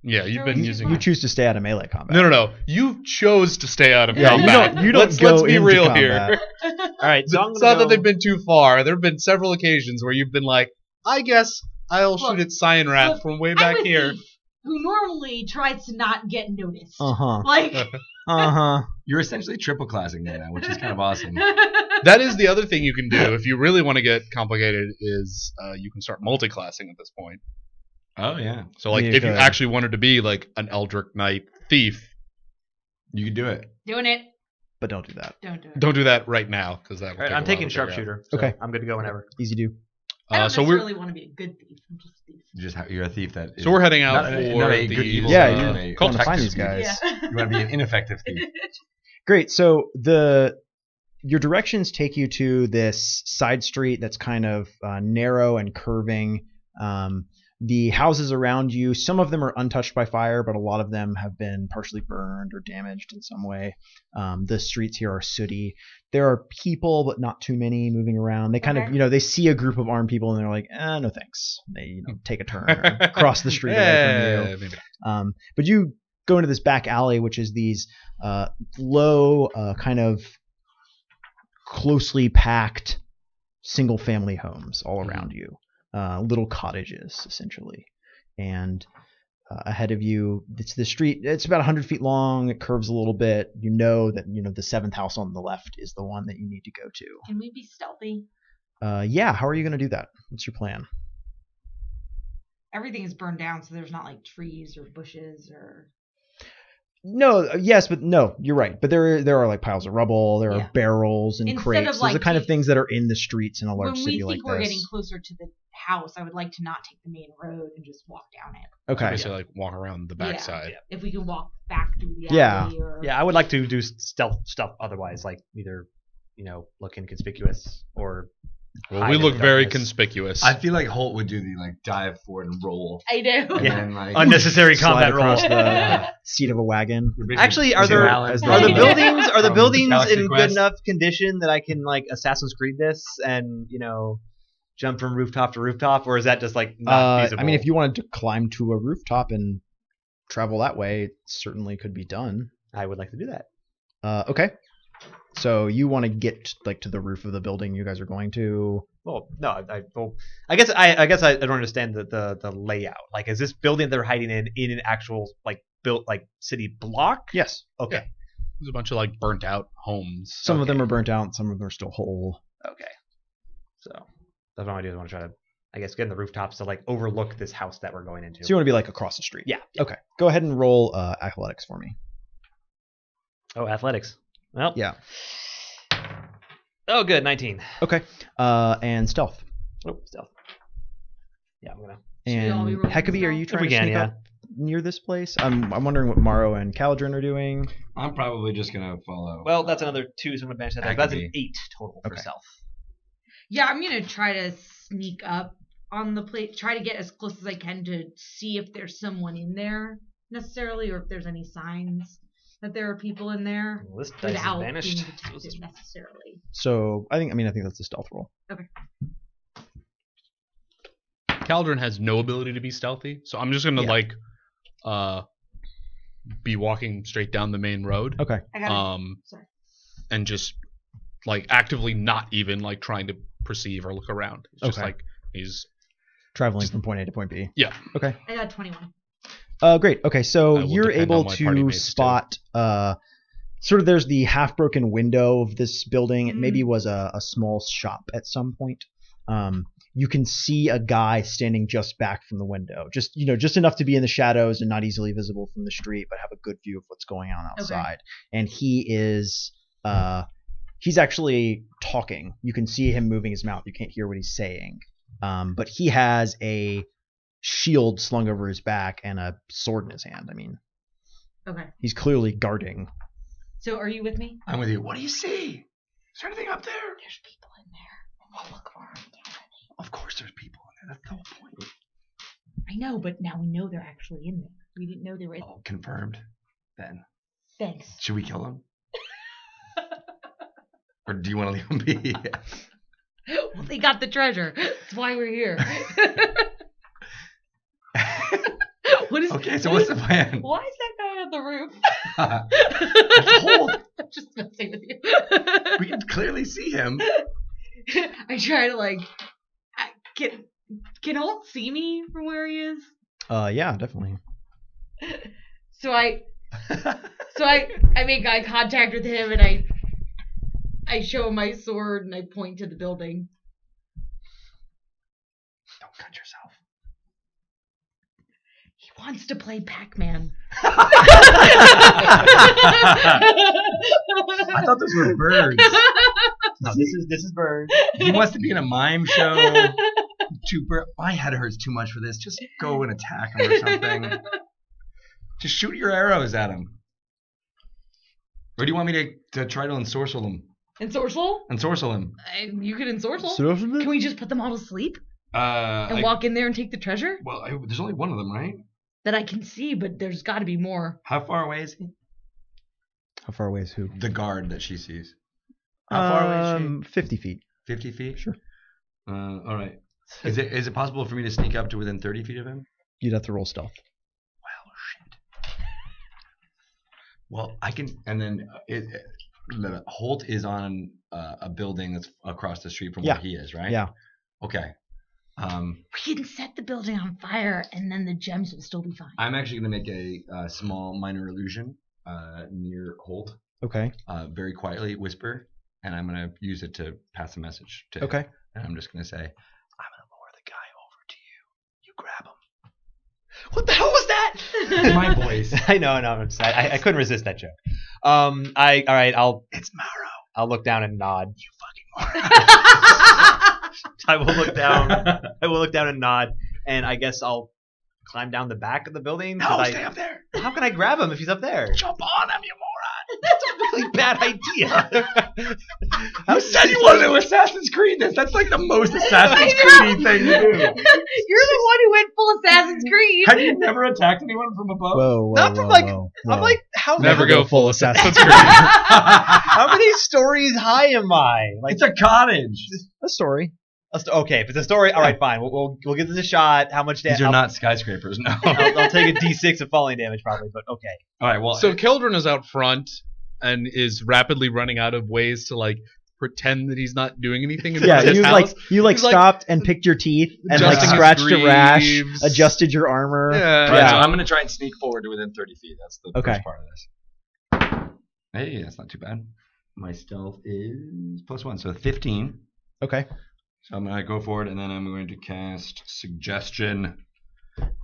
Yeah, you've been You- using You it. choose to stay out of melee combat. No. You chose to stay out of Yeah, combat. you don't let's go be into real combat. here. All right. So I'm It's gonna not that go- they've been too far. There have been several occasions where you've been like, I guess I'll Look, shoot at Cyan Rat look, from way I'm back a here. thief who normally tries to not get noticed. Uh-huh. Like, Uh-huh. You're essentially triple classing there now, which is kind of awesome. That is the other thing you can do if you really want to get complicated is you can start multi-classing at this point. Oh yeah, So like You if you could. actually wanted to be like an Eldritch Knight thief, you can do it. doing it. But don't do that. Don't do it. don't do that right now because that will All right, take I'm a while taking to figure out. sharpshooter. So Okay. I'm good to go whenever. Easy do. I don't So necessarily want to be a good thief. I'm just a thief. You're a thief that. we're heading out not for a good the evil. Yeah, thief, you but a want to find cultist these thief. guys. Yeah. You want to be an ineffective thief. Great. So your directions take you to this side street that's kind of narrow and curving. The houses around you, some of them are untouched by fire, but a lot of them have been partially burned or damaged in some way. The streets here are sooty. There are people, but not too many moving around. They kind of, they see a group of armed people and they're like, no thanks. They, take a turn or cross the street away from you. Maybe not. But you go into this back alley, which is these low, kind of closely packed single family homes all around you. Little cottages, essentially. And ahead of you, it's the street. It's about 100 feet long. It curves a little bit. You know that, the seventh house on the left is the one that you need to go to. Can we be stealthy? Yeah. How are you going to do that? What's your plan? Everything is burned down, so there's not like trees or bushes or. No, yes, but no, you're right. But there are like piles of rubble. There are barrels and Instead crates. of, Those like, are the kind of things that are in the streets in a large When city we like think we're this. getting closer to the house, I would like to not take the main road and just walk down it. Okay. Basically, like walk around the backside. If we can walk back through the Yeah. alley or. Yeah, I would like to do stealth stuff otherwise, like either, look inconspicuous or. Well, hide we in look the very darkness. conspicuous. I feel like Holt would do the dive forward and roll. I know. And Yeah. then, Unnecessary Slide combat roll. across the seat of a wagon. Actually, are Jim there Allen are from- the buildings from Galaxy in Quest. good enough condition that I can like Assassin's Creed this and jump from rooftop to rooftop, or is that just like not feasible? I mean, if you wanted to climb to a rooftop and travel that way, it certainly could be done. I would like to do that. Okay. So you want to get to the roof of the building you guys are going to? Well, no, I guess I don't understand the layout. Like, is this building they're hiding in an actual built city block? Yes. Okay. Yeah. There's a bunch of burnt out homes. Some of them are burnt out. Some of them are still whole. Okay. So that's what I do. I want to try to, I guess, get in the rooftops to overlook this house that we're going into. So you want to be across the street? Yeah. Okay. Go ahead and roll athletics for me. Oh, athletics. Well. Yeah. Oh, good. 19. Okay. And stealth. Oh, stealth. Yeah, I'm gonna. Should we all be And rolling Hekabe, are you stealth? trying we to can, sneak yeah. up near this place? I'm wondering what Maro and Caladrin are doing. I'm probably just gonna follow. Well, that's another 2, so I'm gonna banish that. That's an 8 total for Okay. stealth. Yeah, I'm gonna try to sneak up on the plate. Try to get as close as I can to see if there's someone in there necessarily, or if there's any signs that there are people in there Well, this dice is without banished. being detected necessarily. So I think that's a stealth roll. Caldron has no ability to be stealthy, so I'm just gonna be walking straight down the main road. Okay. I got sorry. And just actively not even trying to perceive or look around. It's just Okay. he's Traveling from point A to point B. yeah. Okay. I got 21. Great. Okay, so I will you're depend able on my party to mates, too. spot sort of there's the half broken window of this building. It Mhm. maybe was a small shop at some point. You can see a guy standing just back from the window, just enough to be in the shadows and not easily visible from the street, but have a good view of what's going on outside. And he is he's actually talking. You can see him moving his mouth. You can't hear what he's saying, but he has a shield slung over his back and a sword in his hand. I mean, Okay. he's clearly guarding. So are you with me? I'm with you. What do you see? Is there anything up there? There's people in there. I'll look for them. Of course, there's people in there. That's the whole point. I know, but now we know they're actually in there. We didn't know they were in there. Oh, confirmed. Then Thanks. should we kill them? Or do you want to leave them be? Well, they got the treasure. That's why we're here. What is? Okay, so what's the plan? Why is that guy on the roof? Hold. I'm just messing with you. We can clearly see him. I try to can Holt see me from where he is? Yeah, definitely. So I make eye contact with him and I show him my sword and I point to the building. Don't cut yourself. He wants to play Pac-Man. I thought those were birds. No, this is bird. He wants to be in a mime show. My head hurts too much for this. Just go and attack him or something. Just shoot your arrows at him. Or do you want me to try to ensorcel him? Ensorcel him. You could ensorcel. Can we just put them all to sleep and walk in there and take the treasure? Well, there's only one of them, right? That I can see, but there's got to be more. How far away is he? How far away is who? The guard that she sees. How far away is she? 50 feet. 50 feet? Sure. All right. Is it possible for me to sneak up to within 30 feet of him? You'd have to roll stealth. Well, shit. Well, I can, and then Hoult is on a building that's across the street from where he is, right? Yeah. Okay. We can set the building on fire, and then the gems will still be fine. I'm actually going to make a small minor illusion near Hoult. Okay. Very quietly whisper, and I'm going to use it to pass a message to him. Okay. And I'm just going to say, I'm going to lure the guy over to you. You grab him. What the hell was that? My voice. I know. I couldn't resist that joke. All right. It's Maro. I'll look down and nod. You fucking moron. I will look down. I will look down and nod, and I guess I'll climb down the back of the building. No, stay up there. How can I grab him if he's up there? Jump on him, you moron. That's a really bad idea. Who said you wanted to Assassin's Creed this? That's like the most Assassin's Creed thing to do. You're the one who went full Assassin's Creed. Have you never attacked anyone from above? Whoa, Not from I'm like, how Never go full Assassin's Creed. How many stories high am I? Like, It's a cottage. A story. okay, if it's a story, all right, fine. We'll give this a shot. How much damage? These are not skyscrapers, no. I'll take a d6 of falling damage probably, but okay. All right, well. So Keldrin is out front and is rapidly running out of ways to like pretend that he's not doing anything in Yeah, his you house. He's stopped and picked your teeth and like adjusting his scratched a rash, greaves. adjusted your armor. Yeah. All right, so I'm going to try and sneak forward to within 30 feet. That's the Okay. first part of this. Hey, that's not too bad. My stealth is +1, so 15. Okay. So I'm going to go forward, and then I'm going to cast Suggestion.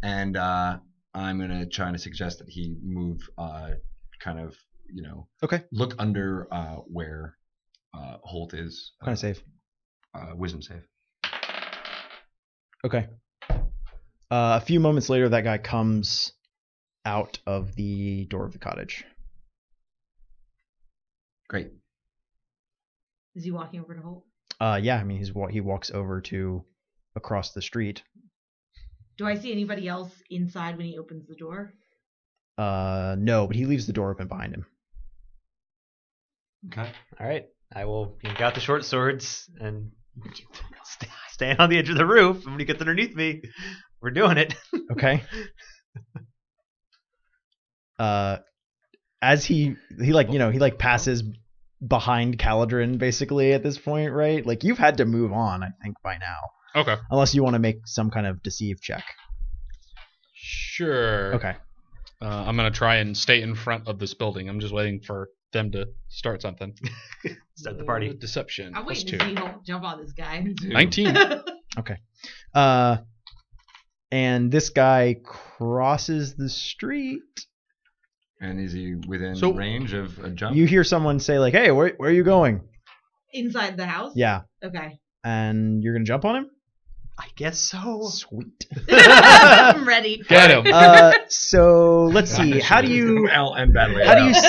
And I'm going to try to suggest that he move kind of, Okay. look under where Hoult is. What kind of save? Wisdom save. Okay. A few moments later, that guy comes out of the door of the cottage. Great. Is he walking over to Holt? Yeah, I mean, he walks over to across the street. Do I see anybody else inside when he opens the door? No, but he leaves the door open behind him. Okay. All right. I will yank out the short swords and stand on the edge of the roof. And when he gets underneath me, we're doing it. Okay. As he passes behind Caladrin basically at this point, right? Like you've had to move on, I think, by now. Okay. Unless you want to make some kind of deceive check. Sure. Okay. I'm going to try and stay in front of this building. I'm just waiting for them to start something. Start the party. Deception. I'm waiting to +2. see Holt jump on this guy. 19. Okay. And this guy crosses the street. And is he within So- range of a jump? You hear someone say like, "Hey, where are you going?" Inside the house? Yeah. Okay. And you're gonna jump on him? I guess so. Sweet. I'm ready. Get him. So let's see. How do you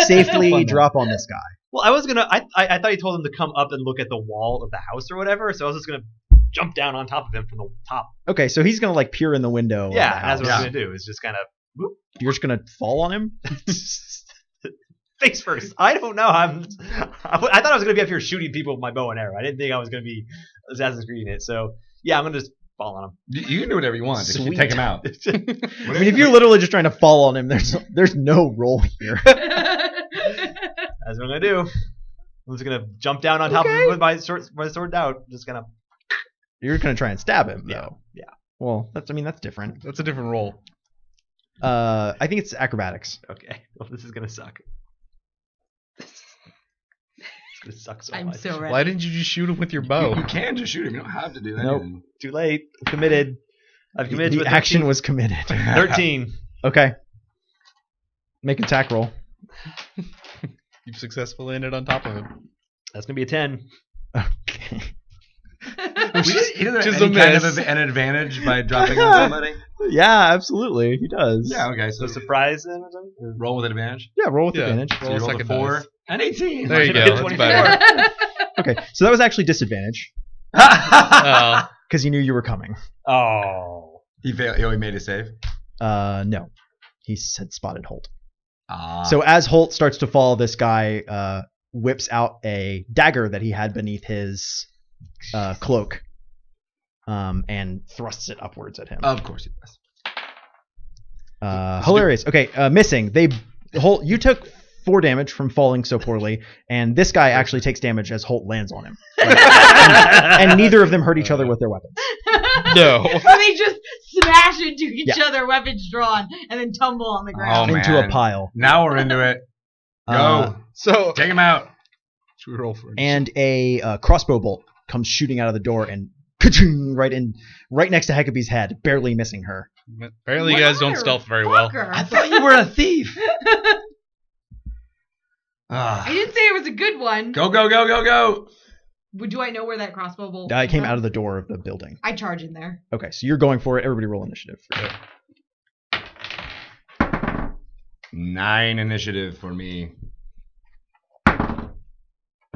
safely drop on this guy? Well, I was gonna. I thought he told him to come up and look at the wall of the house or whatever. So I was just gonna jump down on top of him from the top. Okay, so he's gonna like peer in the window. Yeah, of the that's what house. I'm gonna do. Is just kind of You're just gonna fall on him? face first. I don't know. I thought I was gonna be up here shooting people with my bow and arrow. I didn't think I was gonna be Assassin's Creed it. So yeah, I'm gonna just fall on him. You can do whatever you want. Just Sweet. take him out. I mean, if you're literally just trying to fall on him, there's no roll here. That's what I'm gonna do. I'm just gonna jump down on top of him with my sword out. Just gonna. You're gonna try and stab him, though. Yeah. Well, that's different. That's a different roll. I think it's acrobatics. Okay. Well, this is gonna suck. It's gonna suck so I'm much. so ready. Why didn't you just shoot him with your bow? You can just shoot him. You don't have to do that. Nope. Too late. I'm committed. I've committed to The a action 13. was committed. 13. Okay. Make an attack roll. You've successfully ended on top of him. That's gonna be a 10. Okay. He doesn't Which is have any a kind miss. of an advantage by dropping on somebody. Yeah, absolutely. He does. Yeah, okay. So So surprise then or something? roll with advantage. Yeah, roll with Yeah. advantage. So you roll a second 4 dice. and 18. There you Should've go. been That's 24. better. Okay, so that was actually disadvantage Oh. because he knew you were coming. Oh. He failed. He only made a save. No. He said spotted Holt. Ah. So as Holt starts to fall, this guy whips out a dagger that he had beneath his cloak and thrusts it upwards at him. Of course he does. Hilarious. Okay, missing. Holt, you took 4 damage from falling so poorly, and this guy actually takes damage as Holt lands on him. And neither of them hurt each other with their weapons. No. So they just smash into each Yeah. other, weapons drawn, and then tumble on the Oh, ground. man. Into a pile. Now we're into it. Go. So Take him out. should we roll for it? And a crossbow bolt comes shooting out of the door and ka-ching, right next to Hecabe's head, barely missing her. Apparently, you guys don't stealth very well. I thought you were a thief. I didn't say it was a good one. Go, go, go, go, go. Do I know where that crossbow bolt It came out of the door of the building. I charge in there. Okay, so you're going for it. Everybody roll initiative. 9 initiative for me.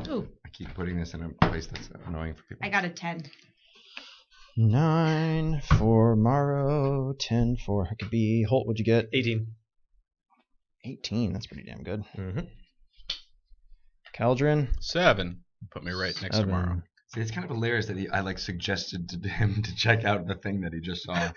Ooh, I keep putting this in a place that's annoying for people. I got a 10. 9 for Maro, 10 for Hekabe. Holt, what'd you get? 18. 18. That's pretty damn good. Mm-hmm. Caldron? 7. Put me right next to Maro. See, it's kind of hilarious that I suggested to him to check out the thing that he just saw.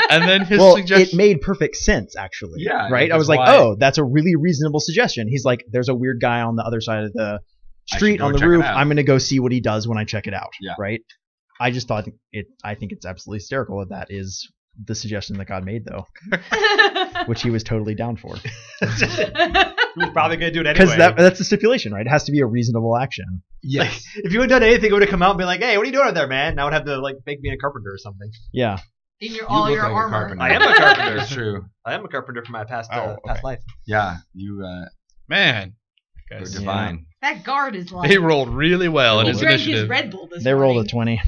And then his Well, suggestion. it made perfect sense, actually. Yeah, Right? I that's was like, why- oh, that's a really reasonable suggestion. He's like, there's a weird guy on the other side of the street go on the check it roof. out. I'm going to go see what he does when I check it out. Yeah. Right? I just thought I think it's absolutely hysterical that is the suggestion that God made, though, which he was totally down for. He was probably going to do it Because anyway. that's the stipulation, right? It has to be a reasonable action. Like, if you had done anything, it would have come out and been like, hey, what are you doing out there, man? And I would have to, like, make me a carpenter or something. Yeah. In your You all look your like a armor. carpenter. I am a carpenter. That's true. I am a carpenter from my past Oh, past okay. life. Yeah, you Man. are Guys, divine. That guard is like. they rolled really well in He his He drank his initiative. Red Bull this They morning. rolled a 20.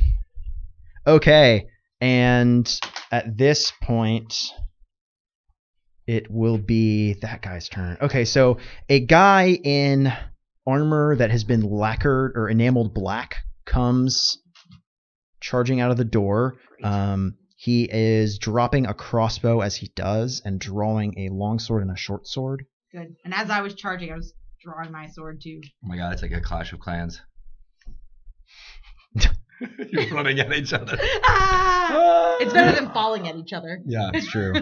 Okay. And at this point, it will be that guy's turn. Okay, so a guy in armor that has been lacquered or enameled black comes charging out of the door. He is dropping a crossbow as he does and drawing a longsword and a short sword. Good. And as I was charging, I was drawing my sword too. Oh my god, it's like a Clash of Clans. You're running at each other. It's better than falling at each other. Yeah. It's true.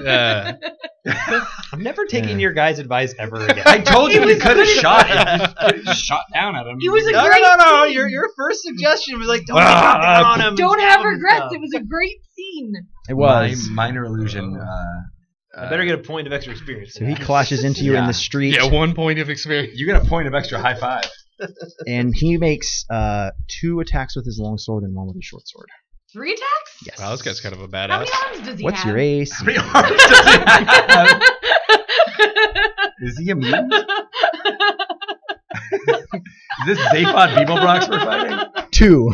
I'm never taking your guys' advice ever again. I told you It you was could have good. shot him. You could have just shot down at him. It was a No, great no. scene. Your first suggestion was like, don't drop down on him. and Don't stab have him and regrets. stuff. It was a great scene. It was. My minor illusion. I better get a point of extra experience. So he clashes into you in Yeah. the street. Yeah, 1 point of experience. You get a point of extra high five. And he makes 2 attacks with his longsword and 1 with his short sword. 3 attacks? Yes. Wow, this guy's kind of a How badass. many arms does he What's have? your ace? How many arms does he have? Is he a mutant? Is this Zaphod Beeblebrox we're fighting? 2.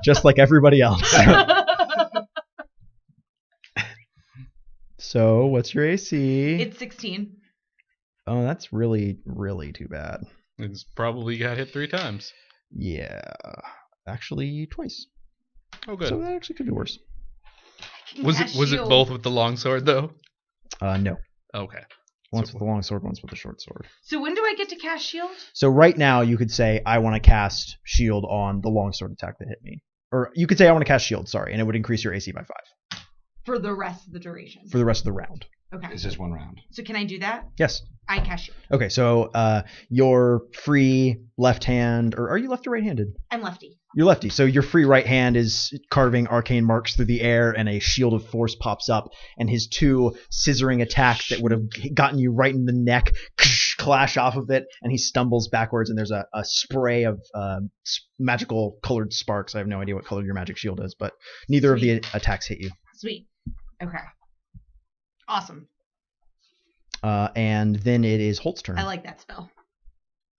Just like everybody else. So, what's your AC? It's 16. Oh, that's really, really too bad. It's probably got hit 3 times. Yeah. Actually, twice. Oh, good. So that actually could be worse. Was Cast it shield. both with the longsword though? No. Okay. Once with the long sword, once with the short sword. So when do I get to cast shield? So right now, you could say, I want to cast shield on the long sword attack that hit me. Or you could say, I want to cast shield, sorry, and it would increase your AC by 5 For the rest of the duration. for the rest of the round. Okay. It's just one round. So can I do that? Yes. I cast shield. Okay, so your free left hand, or are you left or right-handed? I'm lefty. You're lefty. So your free right hand is carving arcane marks through the air, and a shield of force pops up, and his 2 scissoring attacks that would have gotten you right in the neck clash off of it, and he stumbles backwards, and there's a spray of magical colored sparks. I have no idea what color your magic shield is, but neither of the attacks hit you. Sweet. Okay. Awesome. And then it is Holt's turn. I like that spell.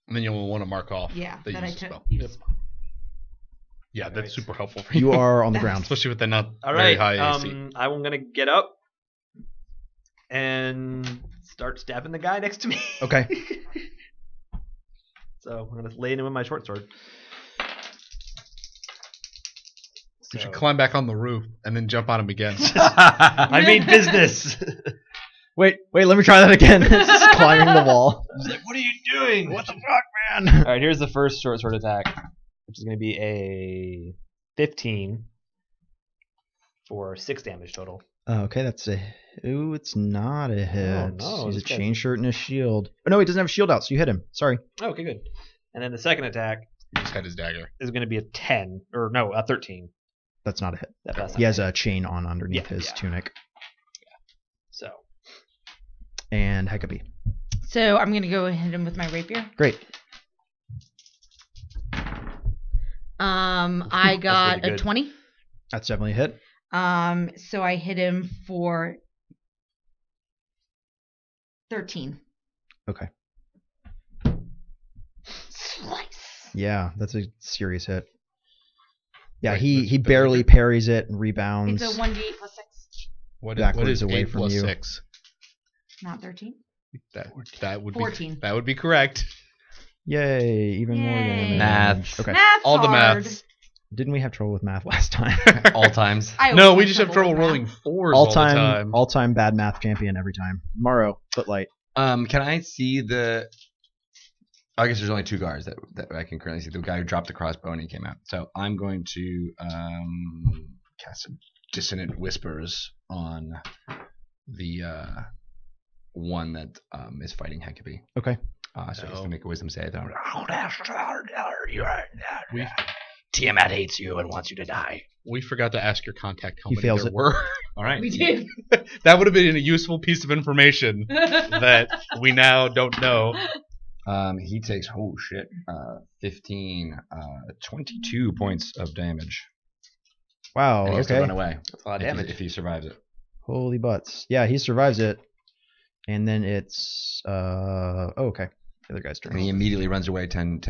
And then you'll want to mark off Yeah, that that I use the took. spell. use Yep. spell. Yeah, that's Right. super helpful for you. You are on the ground. Especially with the not All very right. high AC. I'm gonna get up and start stabbing the guy next to me. Okay. So I'm gonna lay into him with my short sword. You should So- climb back on the roof and then jump on him again. I mean business. Wait, let me try that again. Just climbing the wall. He's like, what are you doing? What the fuck, man? All right, here's the first short sword attack, which is going to be a 15 for 6 damage total. Okay, that's a. Ooh, it's not a hit. no, He's a this guy's- chain shirt and a shield. Oh no, he doesn't have a shield out, so you hit him. Sorry. Oh, okay, good. And then the second attack He just had his dagger. is going to be a 10, or no, a 13. That's not a hit. That's He has a chain on underneath Yeah, his yeah. tunic. So And Hekabe. So I'm gonna go hit him with my rapier. Great. I got really a good. 20. That's definitely a hit. So I hit him for 13. Okay. Slice. Yeah, that's a serious hit. Yeah, Wait, he what's- barely parries it and rebounds. It's a 1d8 plus 6, What Backwards is away 8 from plus you. 6? not 13. That would 14. Be that would be correct. Yay, even more Yay. damage. Math. Okay. Math's All the hard. maths. Didn't we have trouble with math last time? All times. I No, always we just have trouble with rolling math. 4s all the all-time time. all-time bad math champion every time. Maro, Footlight. Can I see the? I guess there's only 2 guards that I can currently see. The guy who dropped the crossbow and he came out. So I'm going to cast some dissonant whispers on the one that is fighting Hekabe. Okay. So he has Oh. to make a wisdom save. We Tiamat hates you and wants you to die. we forgot to ask your contact how He many fails there it. were. All right. We did. That would have been a useful piece of information that we now don't know. He takes 15, 22 points of damage. Wow, And he has to okay. run away that's a lot of if damage. he survives it. Holy butts. Yeah, he survives it. And then it's okay. The other guy's turn. And he immediately runs away 10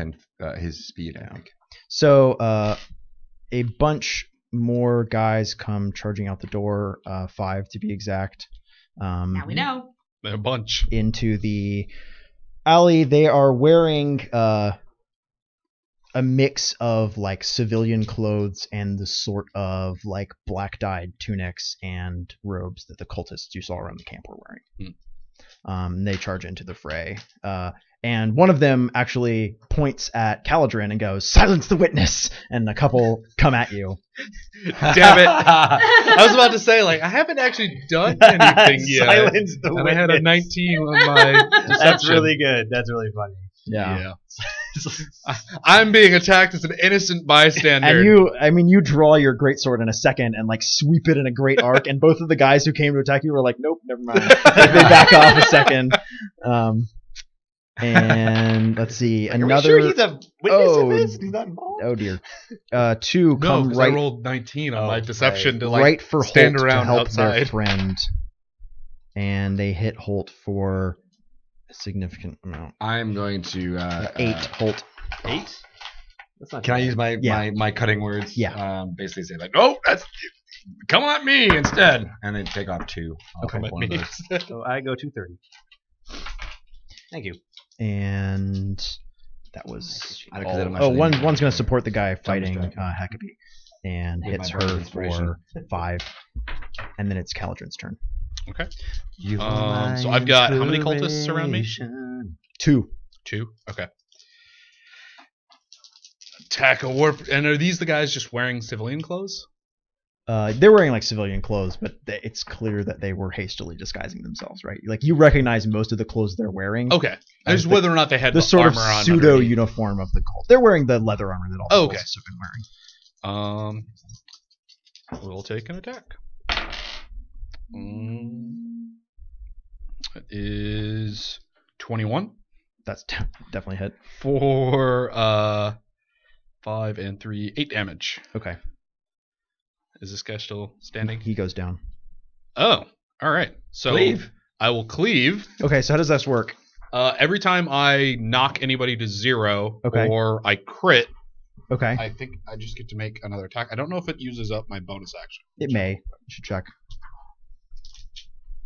his speed, I think. So a bunch more guys come charging out the door, 5 to be exact. Now we know. A bunch. Into the alley. They are wearing a mix of like civilian clothes and the sort of like black dyed tunics and robes that the cultists you saw around the camp were wearing. They charge into the fray. And one of them actually points at Caladrin and goes, "Silence the witness!" And a couple come at you. Damn it. I was about to say, like, I haven't actually done anything yet. Silence the And I had a witness. 19 on my deception. That's really good. That's really funny. Yeah. I'm being attacked as an innocent bystander. And you draw your greatsword in a second and like sweep it in a great arc, and both of the guys who came to attack you were like, "Nope, never mind." They back off a second. And let's see, Are we another. sure he's a witness Oh. in this? He's not involved? Oh dear. 2 No, come because I right rolled 19 on Oh, my deception to, like, right for stand Hoult around to help their outside. friend, and they hit Holt for a significant amount. I'm going to 8 Holt. 8? That's not Can I bad. use my cutting words? Yeah. Basically say like, "No, come at me instead," and then take off 2. Okay. Off one of those. So I go 230. Thank you. And that was Because I don't oh, actually- one's going to support the guy fighting distracted. Hekabe, and With hits my burst her inspiration. for 5, and then it's Caladrin's turn. Okay. You are So my I've got how many cultists around me? inspiration. 2. 2? Okay. Attack a warp. And are these the guys just wearing civilian clothes? They're wearing like civilian clothes, but it's clear that they were hastily disguising themselves, right? Like you recognize most of the clothes they're wearing. Okay. As Just whether or not they had The sort of armor on pseudo underneath. uniform of the cult. They're wearing the leather armor that all the Okay. cultists have been wearing. We'll take an attack. That is 21 That's definitely hit. for 5 and 3, 8 damage. Okay, Is this guy still standing? he goes down. Oh, all right. So Cleave. I will cleave. Okay, so how does this work? Every time I knock anybody to 0 Okay. or I crit, Okay. I think I just get to make another attack. I don't know if it uses up my bonus action. It may. You should check.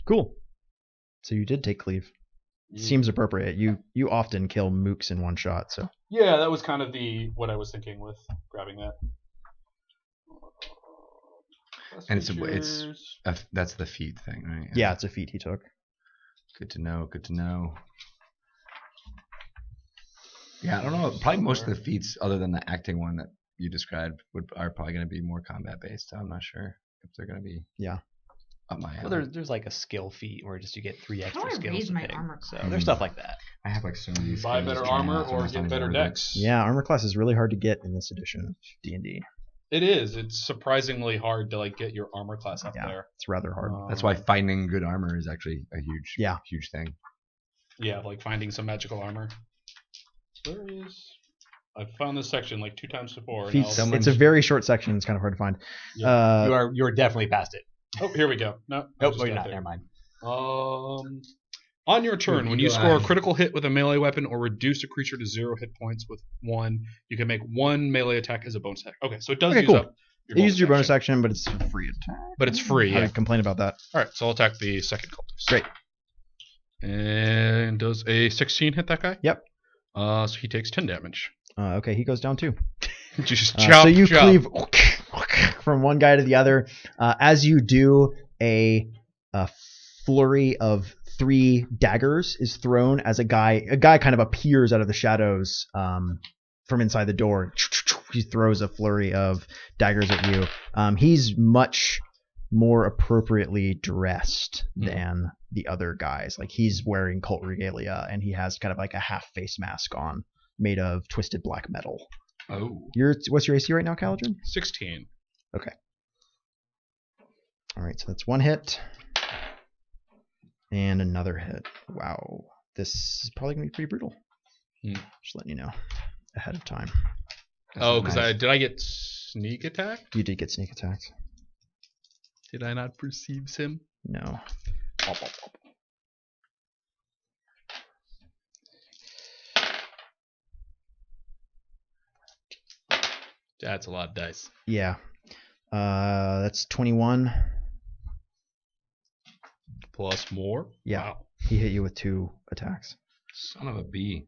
Cool. So you did take cleave. Seems appropriate. You often kill mooks in one shot, so. Yeah, that was kind of what I was thinking with grabbing that. And that's the feat thing, right? Yeah, it's a feat he took. Good to know. Good to know. Yeah, I don't know. Probably most of the feats, other than the acting one that you described, are probably going to be more combat based. I'm not sure if they're going to be. Yeah. Up my alley. Well, there's like a skill feat where just you get 3 How extra do I skills raise to my pick. armor So class? there's stuff like that. I have like so many. Buy skills better right now, armor it's or almost get not better even worth it. decks. Yeah, armor class is really hard to get in this edition of D&D. It is. It's surprisingly hard to like get your armor class up Yeah. there. It's rather hard. That's why finding good armor is actually a huge thing. Yeah, like finding some magical armor. Where is? I've found this section like 2 times before. and Feats, I'll- it's a very short section. It's kind of hard to find. Yeah. You are definitely past it. Oh, here we go. No, I Nope, just you're got not. there. Never mind. On your turn, Ooh, when you eagle score a eye. critical hit with a melee weapon or reduce a creature to 0 hit points with 1, you can make 1 melee attack as a bonus attack. Okay, so it does Okay, use cool. up your It uses your bonus action. action, but it's a free attack. But it's free, I yeah. would complain about that. All right, so I'll attack the second cultist. Great. And does a 16 hit that guy? Yep. So he takes 10 damage. Okay, he goes down too. Just So you chop. cleave from one guy to the other. As you do, a flurry of 3 daggers is thrown as a guy kind of appears out of the shadows from inside the door. He throws a flurry of daggers at you. He's much more appropriately dressed than the other guys. Like, he's wearing cult regalia, and he has kind of like a half face mask on, made of twisted black metal. Oh. What's your AC right now, Caladrin? 16. Okay. All right, so that's 1 hit. And another hit. Wow. This is probably going to be pretty brutal. Just letting you know ahead of time. Oh, because nice. did I get sneak attack? You did get sneak attacked. Did I not perceive him? No. That's a lot of dice. Yeah. That's 21. Plus more? Yeah. Wow. He hit you with 2 attacks. Son of a bee.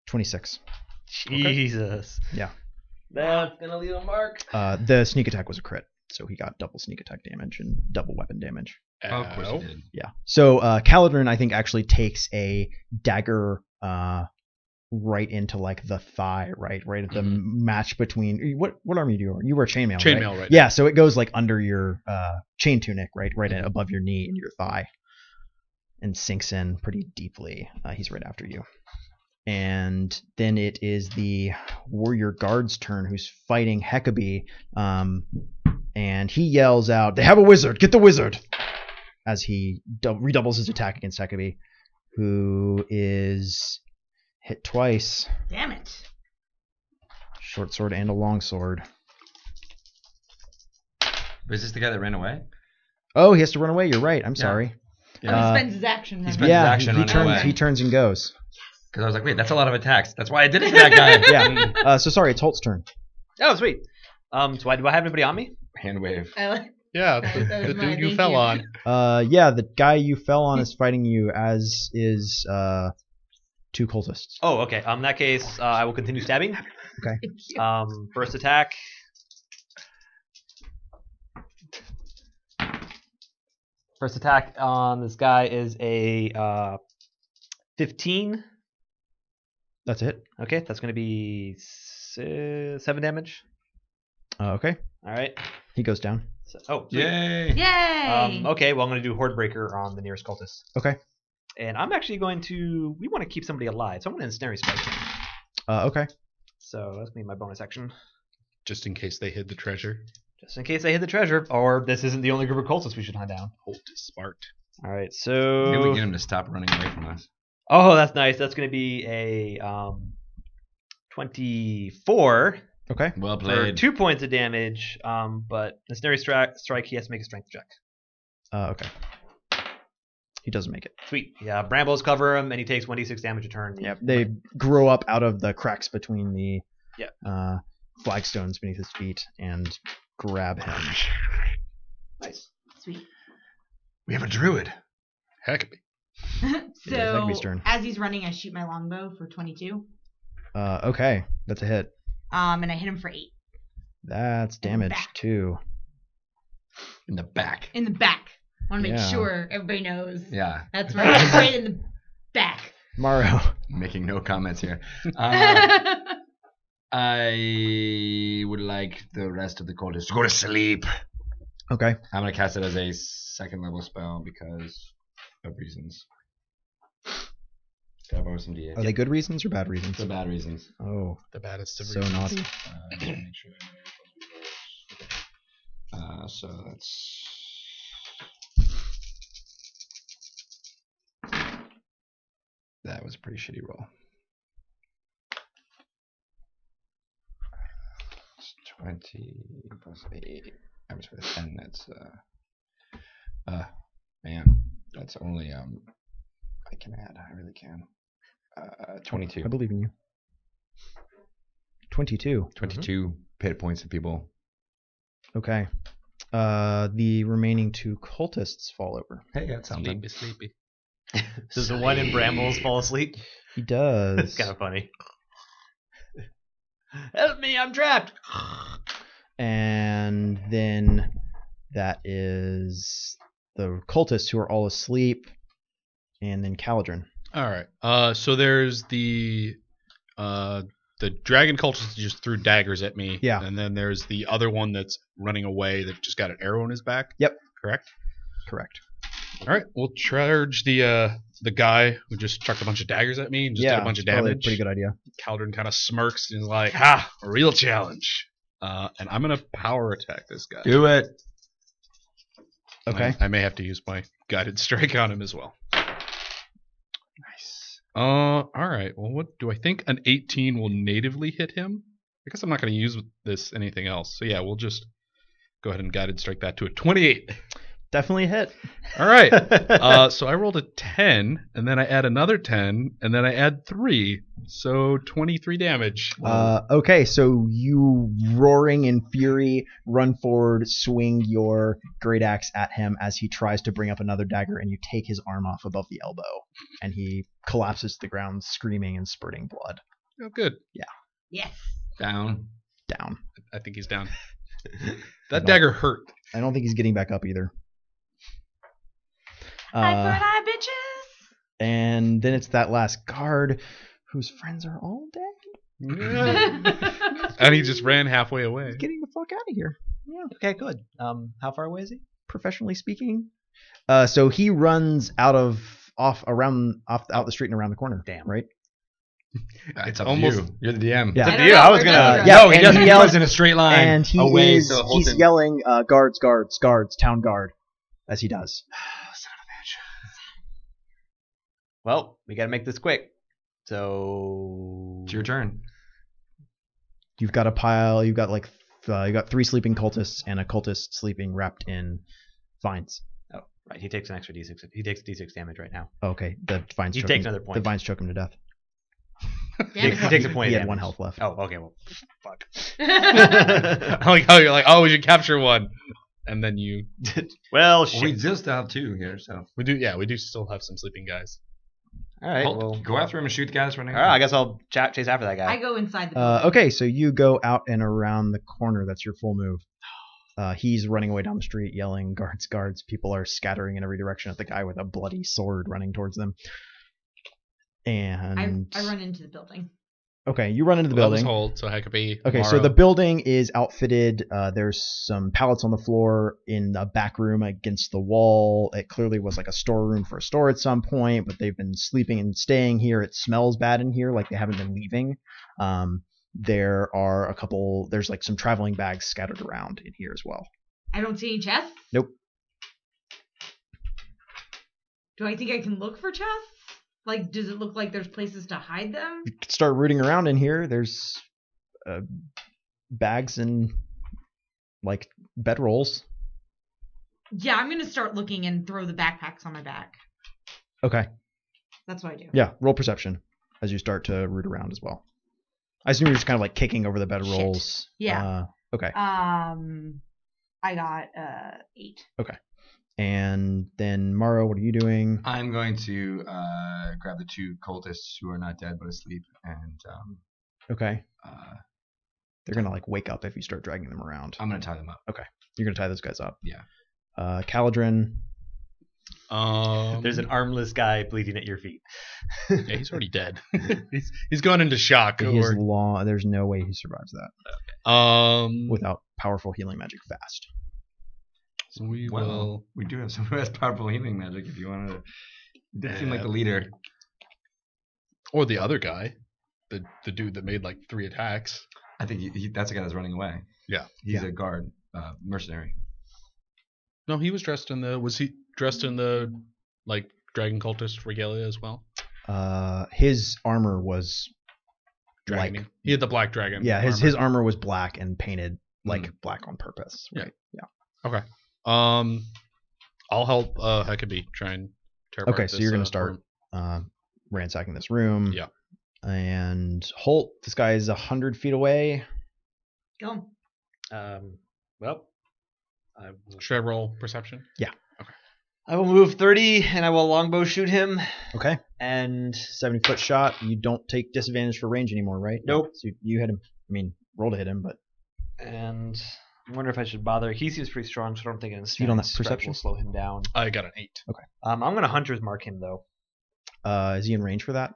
26. Jesus. Yeah. That's gonna leave a mark. The sneak attack was a crit, so he got double sneak attack damage and double weapon damage. Of course Ow. he did. Yeah. So Caladrin, I think, actually takes a dagger right into like the thigh, right at the match between what armor do you wear? You wear chainmail. Chainmail, right? Yeah. So it goes like under your chain tunic, right above your knee and your thigh, and sinks in pretty deeply. He's right after you. And then it is the warrior guard's turn, who's fighting Hekabe, and he yells out, "They have a wizard! Get the wizard!" As he redoubles his attack against Hekabe, who is hit twice. Damn it. Short sword and a long sword. But is this the guy that ran away? Oh, he has to run away. You're right. I'm sorry. He spends his action. he then. spends- Yeah, action running away. he turns and goes. Because I was like, wait, that's a lot of attacks. That's why I did it to that guy. Yeah. So sorry, it's Hoult's turn. Oh, sweet. So do I have anybody on me? Hand wave. I like- Yeah, That the was mine, dude you thank fell you. on. Yeah, the guy you fell on is fighting you, as is 2 cultists. Oh, okay. In that case, I will continue stabbing. First attack. First attack on this guy is a 15. That's it. Okay, that's going to be 7 damage. Okay. All right. He goes down. So, oh, sweet. Yay. Yay! Okay, well, I'm going to do Hoard Breaker on the nearest cultist. Okay. And I'm actually going to... We want to keep somebody alive, so I'm going to Ensnare Spike him. Okay. So that's going to be my bonus action. Just in case they hid the treasure. Just in case I hit the treasure, or this isn't the only group of cultists we should hunt down. Holt is smart. All right, Maybe so... we get him to stop running away from us. Oh, that's nice. That's going to be a 24 Okay. Well for played. 2 points of damage, but Ensnare Strike, he has to make a strength check. Okay. He doesn't make it. Sweet. Yeah, brambles cover him, and he takes 1d6 damage a turn. Yeah, they grow up out of the cracks between the flagstones beneath his feet and grab him. Nice. Sweet. We have a druid. Hekabe. So Hecabe's turn. as he's running, I shoot my longbow for 22. Okay, that's a hit. And I hit him for 8 That's damage back. too. In the back. in the back. I want to make Yeah. sure everybody knows. Yeah. That's right, right in the back. Maro. Making no comments here. I would like the rest of the cultists to go to sleep. Okay. I'm going to cast it as a second level spell because of reasons. Gotta borrow some D8. Are they good reasons or bad reasons? For bad reasons. Oh, The baddest of so reasons. naughty. Make sure so that's... That was a pretty shitty roll. It's 20 plus 8. I was for the 10. That's man, that's only I can add. I really can. 22. I believe in you. 22. 22 hit points of people. Okay. The remaining 2 cultists fall over. Hey, that's something. Sleepy. Does the one in brambles fall asleep? He does. It's kind of funny. Help me, I'm trapped. And then that is the cultists who are all asleep, and then Caladrin. All right. So there's the dragon cultist just threw daggers at me. Yeah. And then there's the other one that's running away that just got an arrow in his back. Yep. Correct. Correct. All right. We'll charge the guy who just chucked a bunch of daggers at me and just did a bunch of probably a damage. pretty good idea. Caldron kind of smirks and is like, "Ha! A real challenge." And I'm gonna power attack this guy. Do it. Okay. I may have to use my guided strike on him as well. Nice. All right. Well, what do I think? An 18 will natively hit him. I guess I'm not going to use this anything else. So yeah, we'll just go ahead and guided strike that to a 28. Definitely a hit. All right. So I rolled a 10, and then I add another 10, and then I add 3, so 23 damage. Okay, so you, roaring in fury, run forward, swing your great axe at him as he tries to bring up another dagger, and you take his arm off above the elbow, and he collapses to the ground, screaming and spurting blood. Oh, good. Yes. Down. Down. I think he's down. That dagger hurt. I don't think he's getting back up either. Eye for an eye, bitches. And then it's that last guard whose friends are all dead. And he just ran halfway away. Getting the fuck out of here. Okay, good. How far away is he? Professionally speaking. So he runs out the street and around the corner. Damn. Right? It's up almost- to you. You're the DM. Yeah. I don't you. know, I was we're gonna. done. Yeah, No, he and doesn't. he He yells- runs in a straight line And he away. is So he's yelling guards, town guard, as he does. Well, we got to make this quick. So It's your turn. You've got a pile. You've got you got 3 sleeping cultists and a cultist sleeping wrapped in vines. Oh, right. He takes an extra d6. He takes d6 damage right now. Oh, okay, the vines. He choke takes him, another point. The vines choke him to death. He takes a point. He of had 1 damage. health left. Oh, okay. Well, fuck. I like how you're like, oh, we should capture one, and then you. Well, shit. We still have 2 here, so. We do still have some sleeping guys. All right. Hoult, Well, go after him and shoot the guys running. All right. I guess I'll chase after that guy. I go inside the building. Okay, so you go out and around the corner. That's your full move. He's running away down the street, yelling, guards. People are scattering in every direction at the guy with a bloody sword running towards them. And I run into the building. Okay, you run into the That was building. Hoult, so Hekabe. Okay, so Maro. the building is outfitted. There's some pallets on the floor in the back room against the wall. It clearly was like a storeroom for a store at some point, but they've been sleeping and staying here. It smells bad in here, like they haven't been leaving. There are there's like some traveling bags scattered around in here as well. I don't see any chests. Nope. Do I think I can look for chests? Like, does it look like there's places to hide them? You could start rooting around in here. There's bags and like bedrolls. Yeah, I'm gonna start looking and throw the backpacks on my back. Okay. That's what I do. Yeah, roll perception as you start to root around as well. I assume you're just kind of like kicking over the bed Shit. rolls. Yeah. Okay. I got 8. And then Maro, what are you doing? I'm going to grab the 2 cultists who are not dead but asleep, and Okay. They're gonna like wake up if you start dragging them around. I'm going to tie them up. You're gonna tie those guys up. Yeah. Caladrin. There's an armless guy bleeding at your feet. Yeah, he's already dead. he's gone into shock. His law. There's no way he survives that without powerful healing magic fast. So we Well, will. we do have someone who has powerful healing magic if you want to. He does seem like the leader. Or the other guy, the dude that made like 3 attacks. I think that's the guy that's running away. Yeah. He's a guard, mercenary. No, he was dressed in the. Was he dressed in the like dragon cultist regalia as well? His armor was Dragon. like He had the black dragon. yeah, armor. his armor was black and painted like black on purpose. Yeah. Right. Yeah. Okay. I'll help Hekabe try and tear apart Okay, so this, you're gonna start room. ransacking this room. Yeah. And Hoult, this guy is 100 feet away. Go. Well, Should I roll perception? I will move 30 and I will longbow shoot him. Okay. And 70-foot shot. You don't take disadvantage for range anymore, right? Nope. So you hit him. I mean, roll to hit him, but I wonder if I should bother. He seems pretty strong, so I don't think an Speed on that stretch perception? will slow him down. I got an 8. I'm gonna hunter's mark him though. is he in range for that?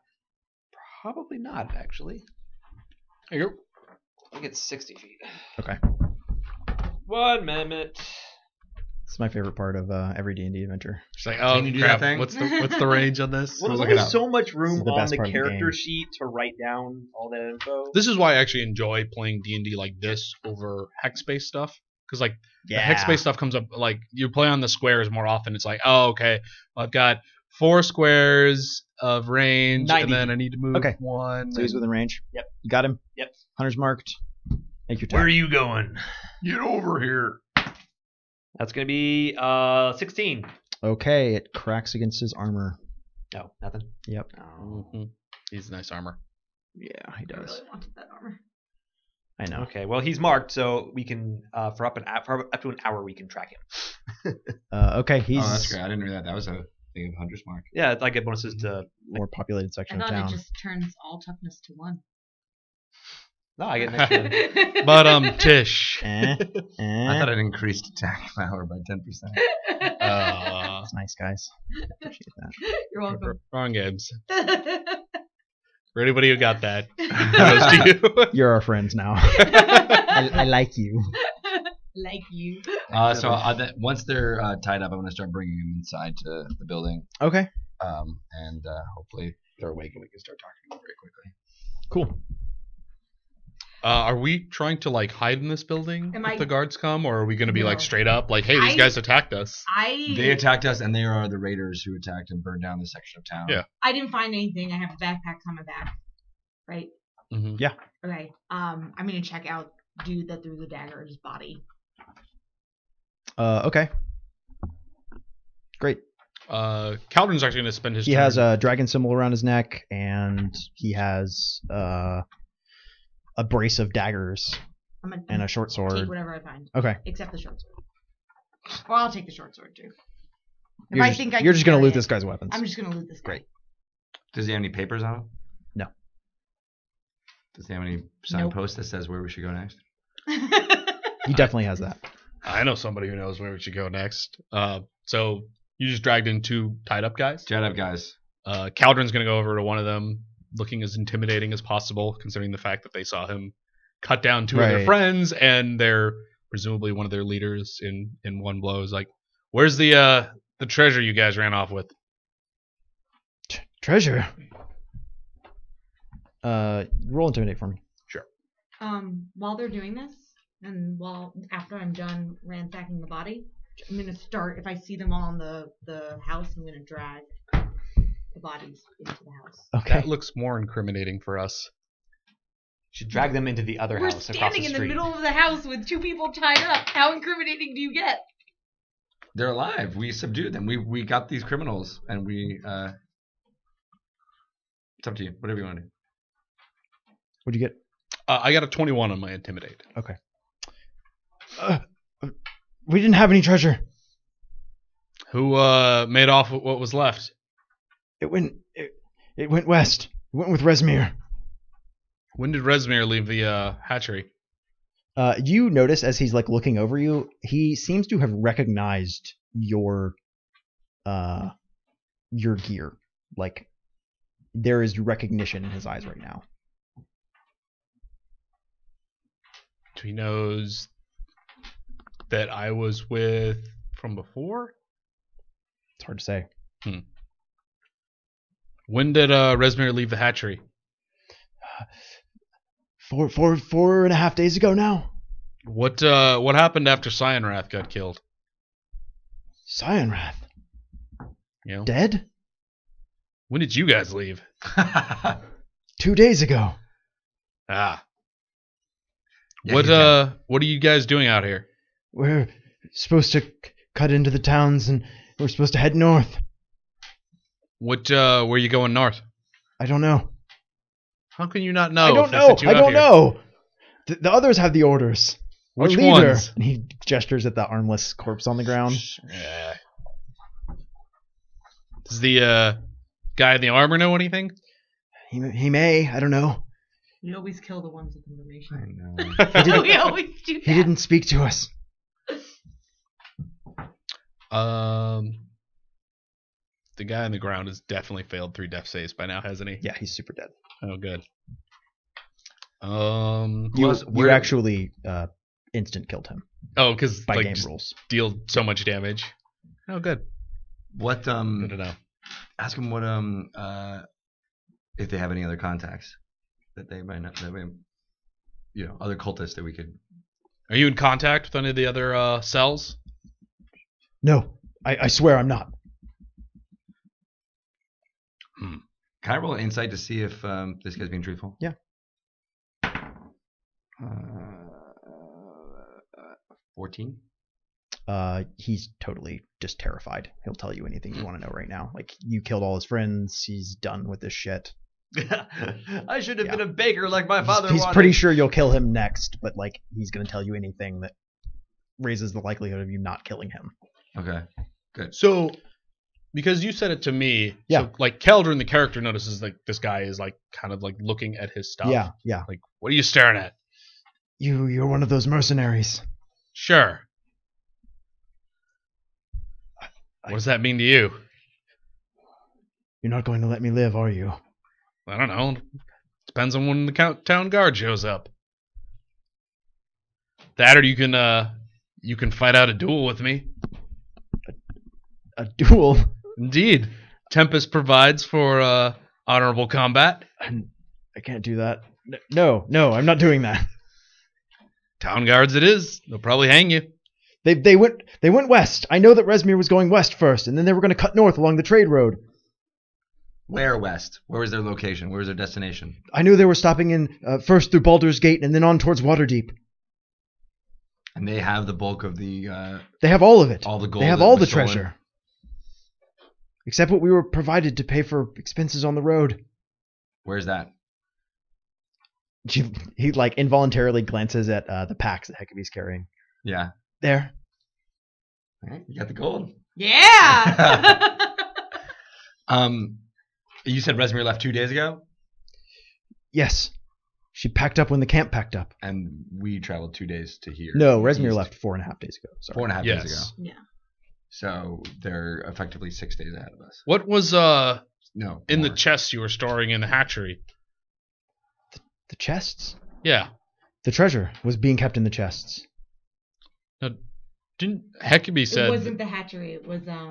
Probably not actually. There you go. I think it's 60 feet. Okay. 1 minute. It's my favorite part of every D&D adventure. She's like, Can oh you do crap! that thing? What's the range on this? Well, there's look it only up. so much This room is the on best the part of the character game. sheet to write down all that info. This is why I actually enjoy playing D&D like this over hex-based stuff. Because like the hex-based stuff comes up, like you play on the squares more often. It's like, oh, okay, I've got 4 squares of range, 90. and then I need to move Okay. 1. So he's within range? Yep. You got him? Yep. Hunter's marked. Make your where are attack. you going? Get over here. That's gonna be 16. Okay, it cracks against his armor. No, nothing. Yep. Mm-hmm. He's nice armor. Yeah, he I does. really wanted that armor. I know. Okay, well he's marked, so we can for up to an hour we can track him. Okay, he's Oh, that's great. I didn't realize that was a thing of hunter's mark. Yeah, I get bonuses to. more populated I section of thought town. it just turns all toughness to 1. No, I get an extra. But Tish. Eh? I thought it increased attack power by 10%. That's nice, guys. Appreciate that. You're welcome. Wrong games. For anybody who got that, it goes to you. You're our friends now. I like you. Like you. Once they're tied up, I'm going to start bringing them inside to the building. Okay. And hopefully they're awake and we can start talking to them very quickly. Cool. Are we trying to like hide in this building Am if I- the guards come, or are we going to be No. like straight up like, hey, these guys attacked us? They attacked us, and they are the raiders who attacked and burned down this section of town. Yeah. I didn't find anything. I have backpacks on my back. Right? Mm-hmm. Okay. I'm gonna check out dude that threw the dagger at his body. Okay. Great. Caldron's actually going to spend his He turn. has a dragon symbol around his neck, and he has a brace of daggers I'm gonna and a short take sword. whatever I find, Okay. except the short sword. Or I'll take the short sword too. If You're I just, think I you're can just gonna carry loot it, this guy's weapons. I'm just gonna loot this guy. Great. Does he have any papers on him? No. Does he have any signpost that says where we should go next? He definitely has that. I know somebody who knows where we should go next. So you just dragged in 2 tied up guys. Jet up, guys. Caldron's going to go over to one of them, looking as intimidating as possible, considering the fact that they saw him cut down 2 of their Right. friends, and they're presumably one of their leaders in one blow. Is like, where's the treasure you guys ran off with? Treasure. Roll intimidate for me. While they're doing this, and after I'm done ransacking the body, I'm gonna start. If I see them all in the house, I'm gonna drag the bodies into the house. Okay. That looks more incriminating for us. You should drag them into the other We're house across standing the in street. the middle of the house with 2 people tied up. How incriminating do you get? They're alive. We subdued them. We got these criminals, and we. It's up to you. Whatever you want to do. What'd you get? I got a 21 on my intimidate. Okay. We didn't have any treasure. Who made off with what was left? It went west. It went with Resmir. When did Resmir leave the hatchery? You notice as he's like looking over you, he seems to have recognized your gear. Like there is recognition in his eyes right now. He knows that I was with from before? It's hard to say. When did Resmir leave the hatchery? 4.5 days ago now. What happened after Cyanrath got killed? Cyanrath? You know? Dead? When did you guys leave? 2 days ago. Ah. Yeah, What are you guys doing out here? We're supposed to cut into the towns and we're supposed to head north. Where are you going north? I don't know. How can you not know? I don't if they know. sent you I out don't here? know. The others have the orders. Our Which leader. ones? And he gestures at the armless corpse on the ground. Yeah. Does the guy in the armor know anything? He may. I don't know. We always kill the ones with I information. know. We always do that. He didn't speak to us. The guy on the ground has definitely failed 3 death saves by now, hasn't he? Yeah, he's super dead. Oh, good. You actually instant killed him because by like game just rules. deal so much damage. Oh, good. What Good to know. ask them what if they have any other contacts that they might not, that may, other cultists that we could. Are you in contact with any of the other cells? No, I swear I'm not. Can I roll an insight to see if this guy's being truthful? Yeah. 14. He's totally just terrified. He'll tell you anything you want to know right now. Like, you killed all his friends. He's done with this shit. I should have Yeah. been a baker like my father He's wanted. pretty sure you'll kill him next, but like he's going to tell you anything that raises the likelihood of you not killing him. Okay. Good. So, because you said it to me, Yeah. So, like Keldrin, the character, notices like this guy is like kind of like looking at his stuff. Yeah. Like, what are you staring at? You're one of those mercenaries. Sure. What does that mean to you? You're not going to let me live, are you? I don't know. Depends on when the town guard shows up. That or you can fight out a duel with me. A duel? Indeed. Tempest provides for honorable combat. I can't do that. No, I'm not doing that. Town guards it is. They'll probably hang you. They went west. I know that Resmir was going west first, and then they were going to cut north along the trade road. Where west? Where was their location? Where was their destination? I knew they were stopping in first through Baldur's Gate and then on towards Waterdeep. And they have the bulk of the They have all of it. all the gold. They have that all the was stolen. treasure. Except what we were provided to pay for expenses on the road. Where's that? He like involuntarily glances at the packs that Hekabe's carrying. Yeah. There. All right, you got the gold. Yeah. You said Resmir left 2 days ago, Yes. She packed up when the camp packed up. and we traveled 2 days to here. No, Resmir East. left 4.5 days ago. Sorry. 4.5 days ago. Yes. Yeah. So they're effectively 6 days ahead of us. What was No. in the more. chests you were storing in the hatchery? The chests? Yeah. The treasure was being kept in the chests. Now, didn't Hekabe It said wasn't the hatchery. It was that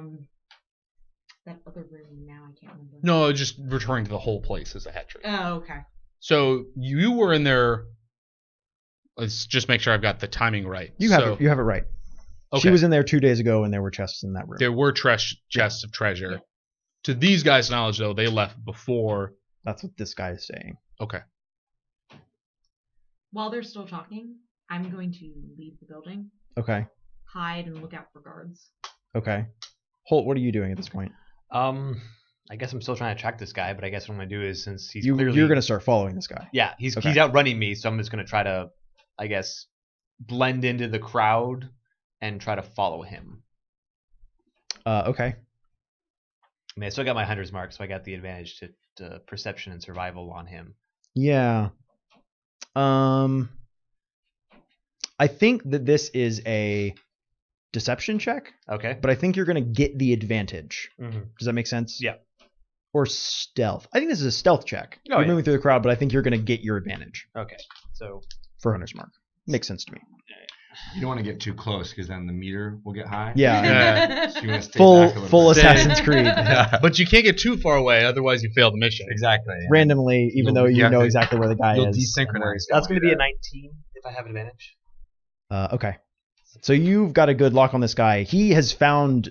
other room. Now I can't remember. no, just returning to the whole place as a hatchery. Oh, okay. So you were in there. Let's just make sure I've got the timing right. You have it right. Okay. She was in there 2 days ago, and there were chests in that room. There were chests of treasure. Yeah. To these guys' knowledge, though, they left before. That's what this guy is saying. Okay. While they're still talking, I'm going to leave the building, Okay. hide, and look out for guards. Okay. Holt, what are you doing at this point? I guess I'm still trying to track this guy, but I guess what I'm gonna do is since he's You're clearly gonna start following this guy. yeah he's Okay. outrunning me, so I'm just gonna try to I guess blend into the crowd and try to follow him. Okay. I mean, I still got my hunter's mark, so I got the advantage to perception and survival on him. Yeah. I think that this is a deception check, Okay. but I think you're gonna get the advantage. Mm-hmm. Does that make sense? Yeah. Or stealth. I think this is a stealth check. Oh, You're yeah. moving through the crowd, but I think you're gonna get your advantage Okay. So for Hunter's Mark. Makes sense to me. You don't want to get too close because then the meter will get high. Yeah. Yeah. So you want to stay full back a little full bit. Assassin's Creed. But you can't get too far away, otherwise you fail the mission. Exactly. Yeah. Randomly, even though you have know to- exactly where the guy You'll is. desynchronize. that's going to be a 19 if I have advantage. Okay. So you've got a good lock on this guy. He has found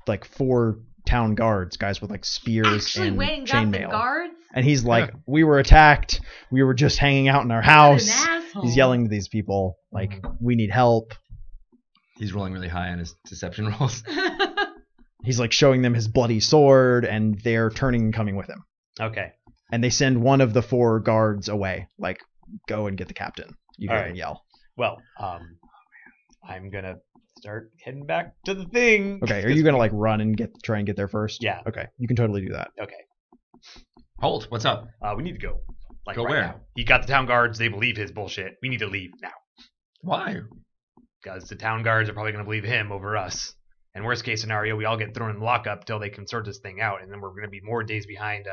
like 4 town guards, guys with like spears Actually and went and got the chainmail. guards. And he's like, "We were attacked. We were just hanging out in our house." What an asshole. He's yelling to these people like, "We need help." He's rolling really high on his deception rolls. He's like showing them his bloody sword, and they're turning and coming with him. Okay. And they send one of the 4 guards away, like, "Go and get the captain." You All go right. and yell. Well, I'm gonna start heading back to the thing. Okay, are you gonna like run and try and get there first? Yeah. Okay, you can totally do that. Okay. Hoult, what's up? We need to go. Like Go right where? now. He got the town guards. They believe his bullshit. We need to leave now. Why? Because the town guards are probably going to believe him over us. And worst case scenario, we all get thrown in lockup till they can sort this thing out, and then we're going to be more days behind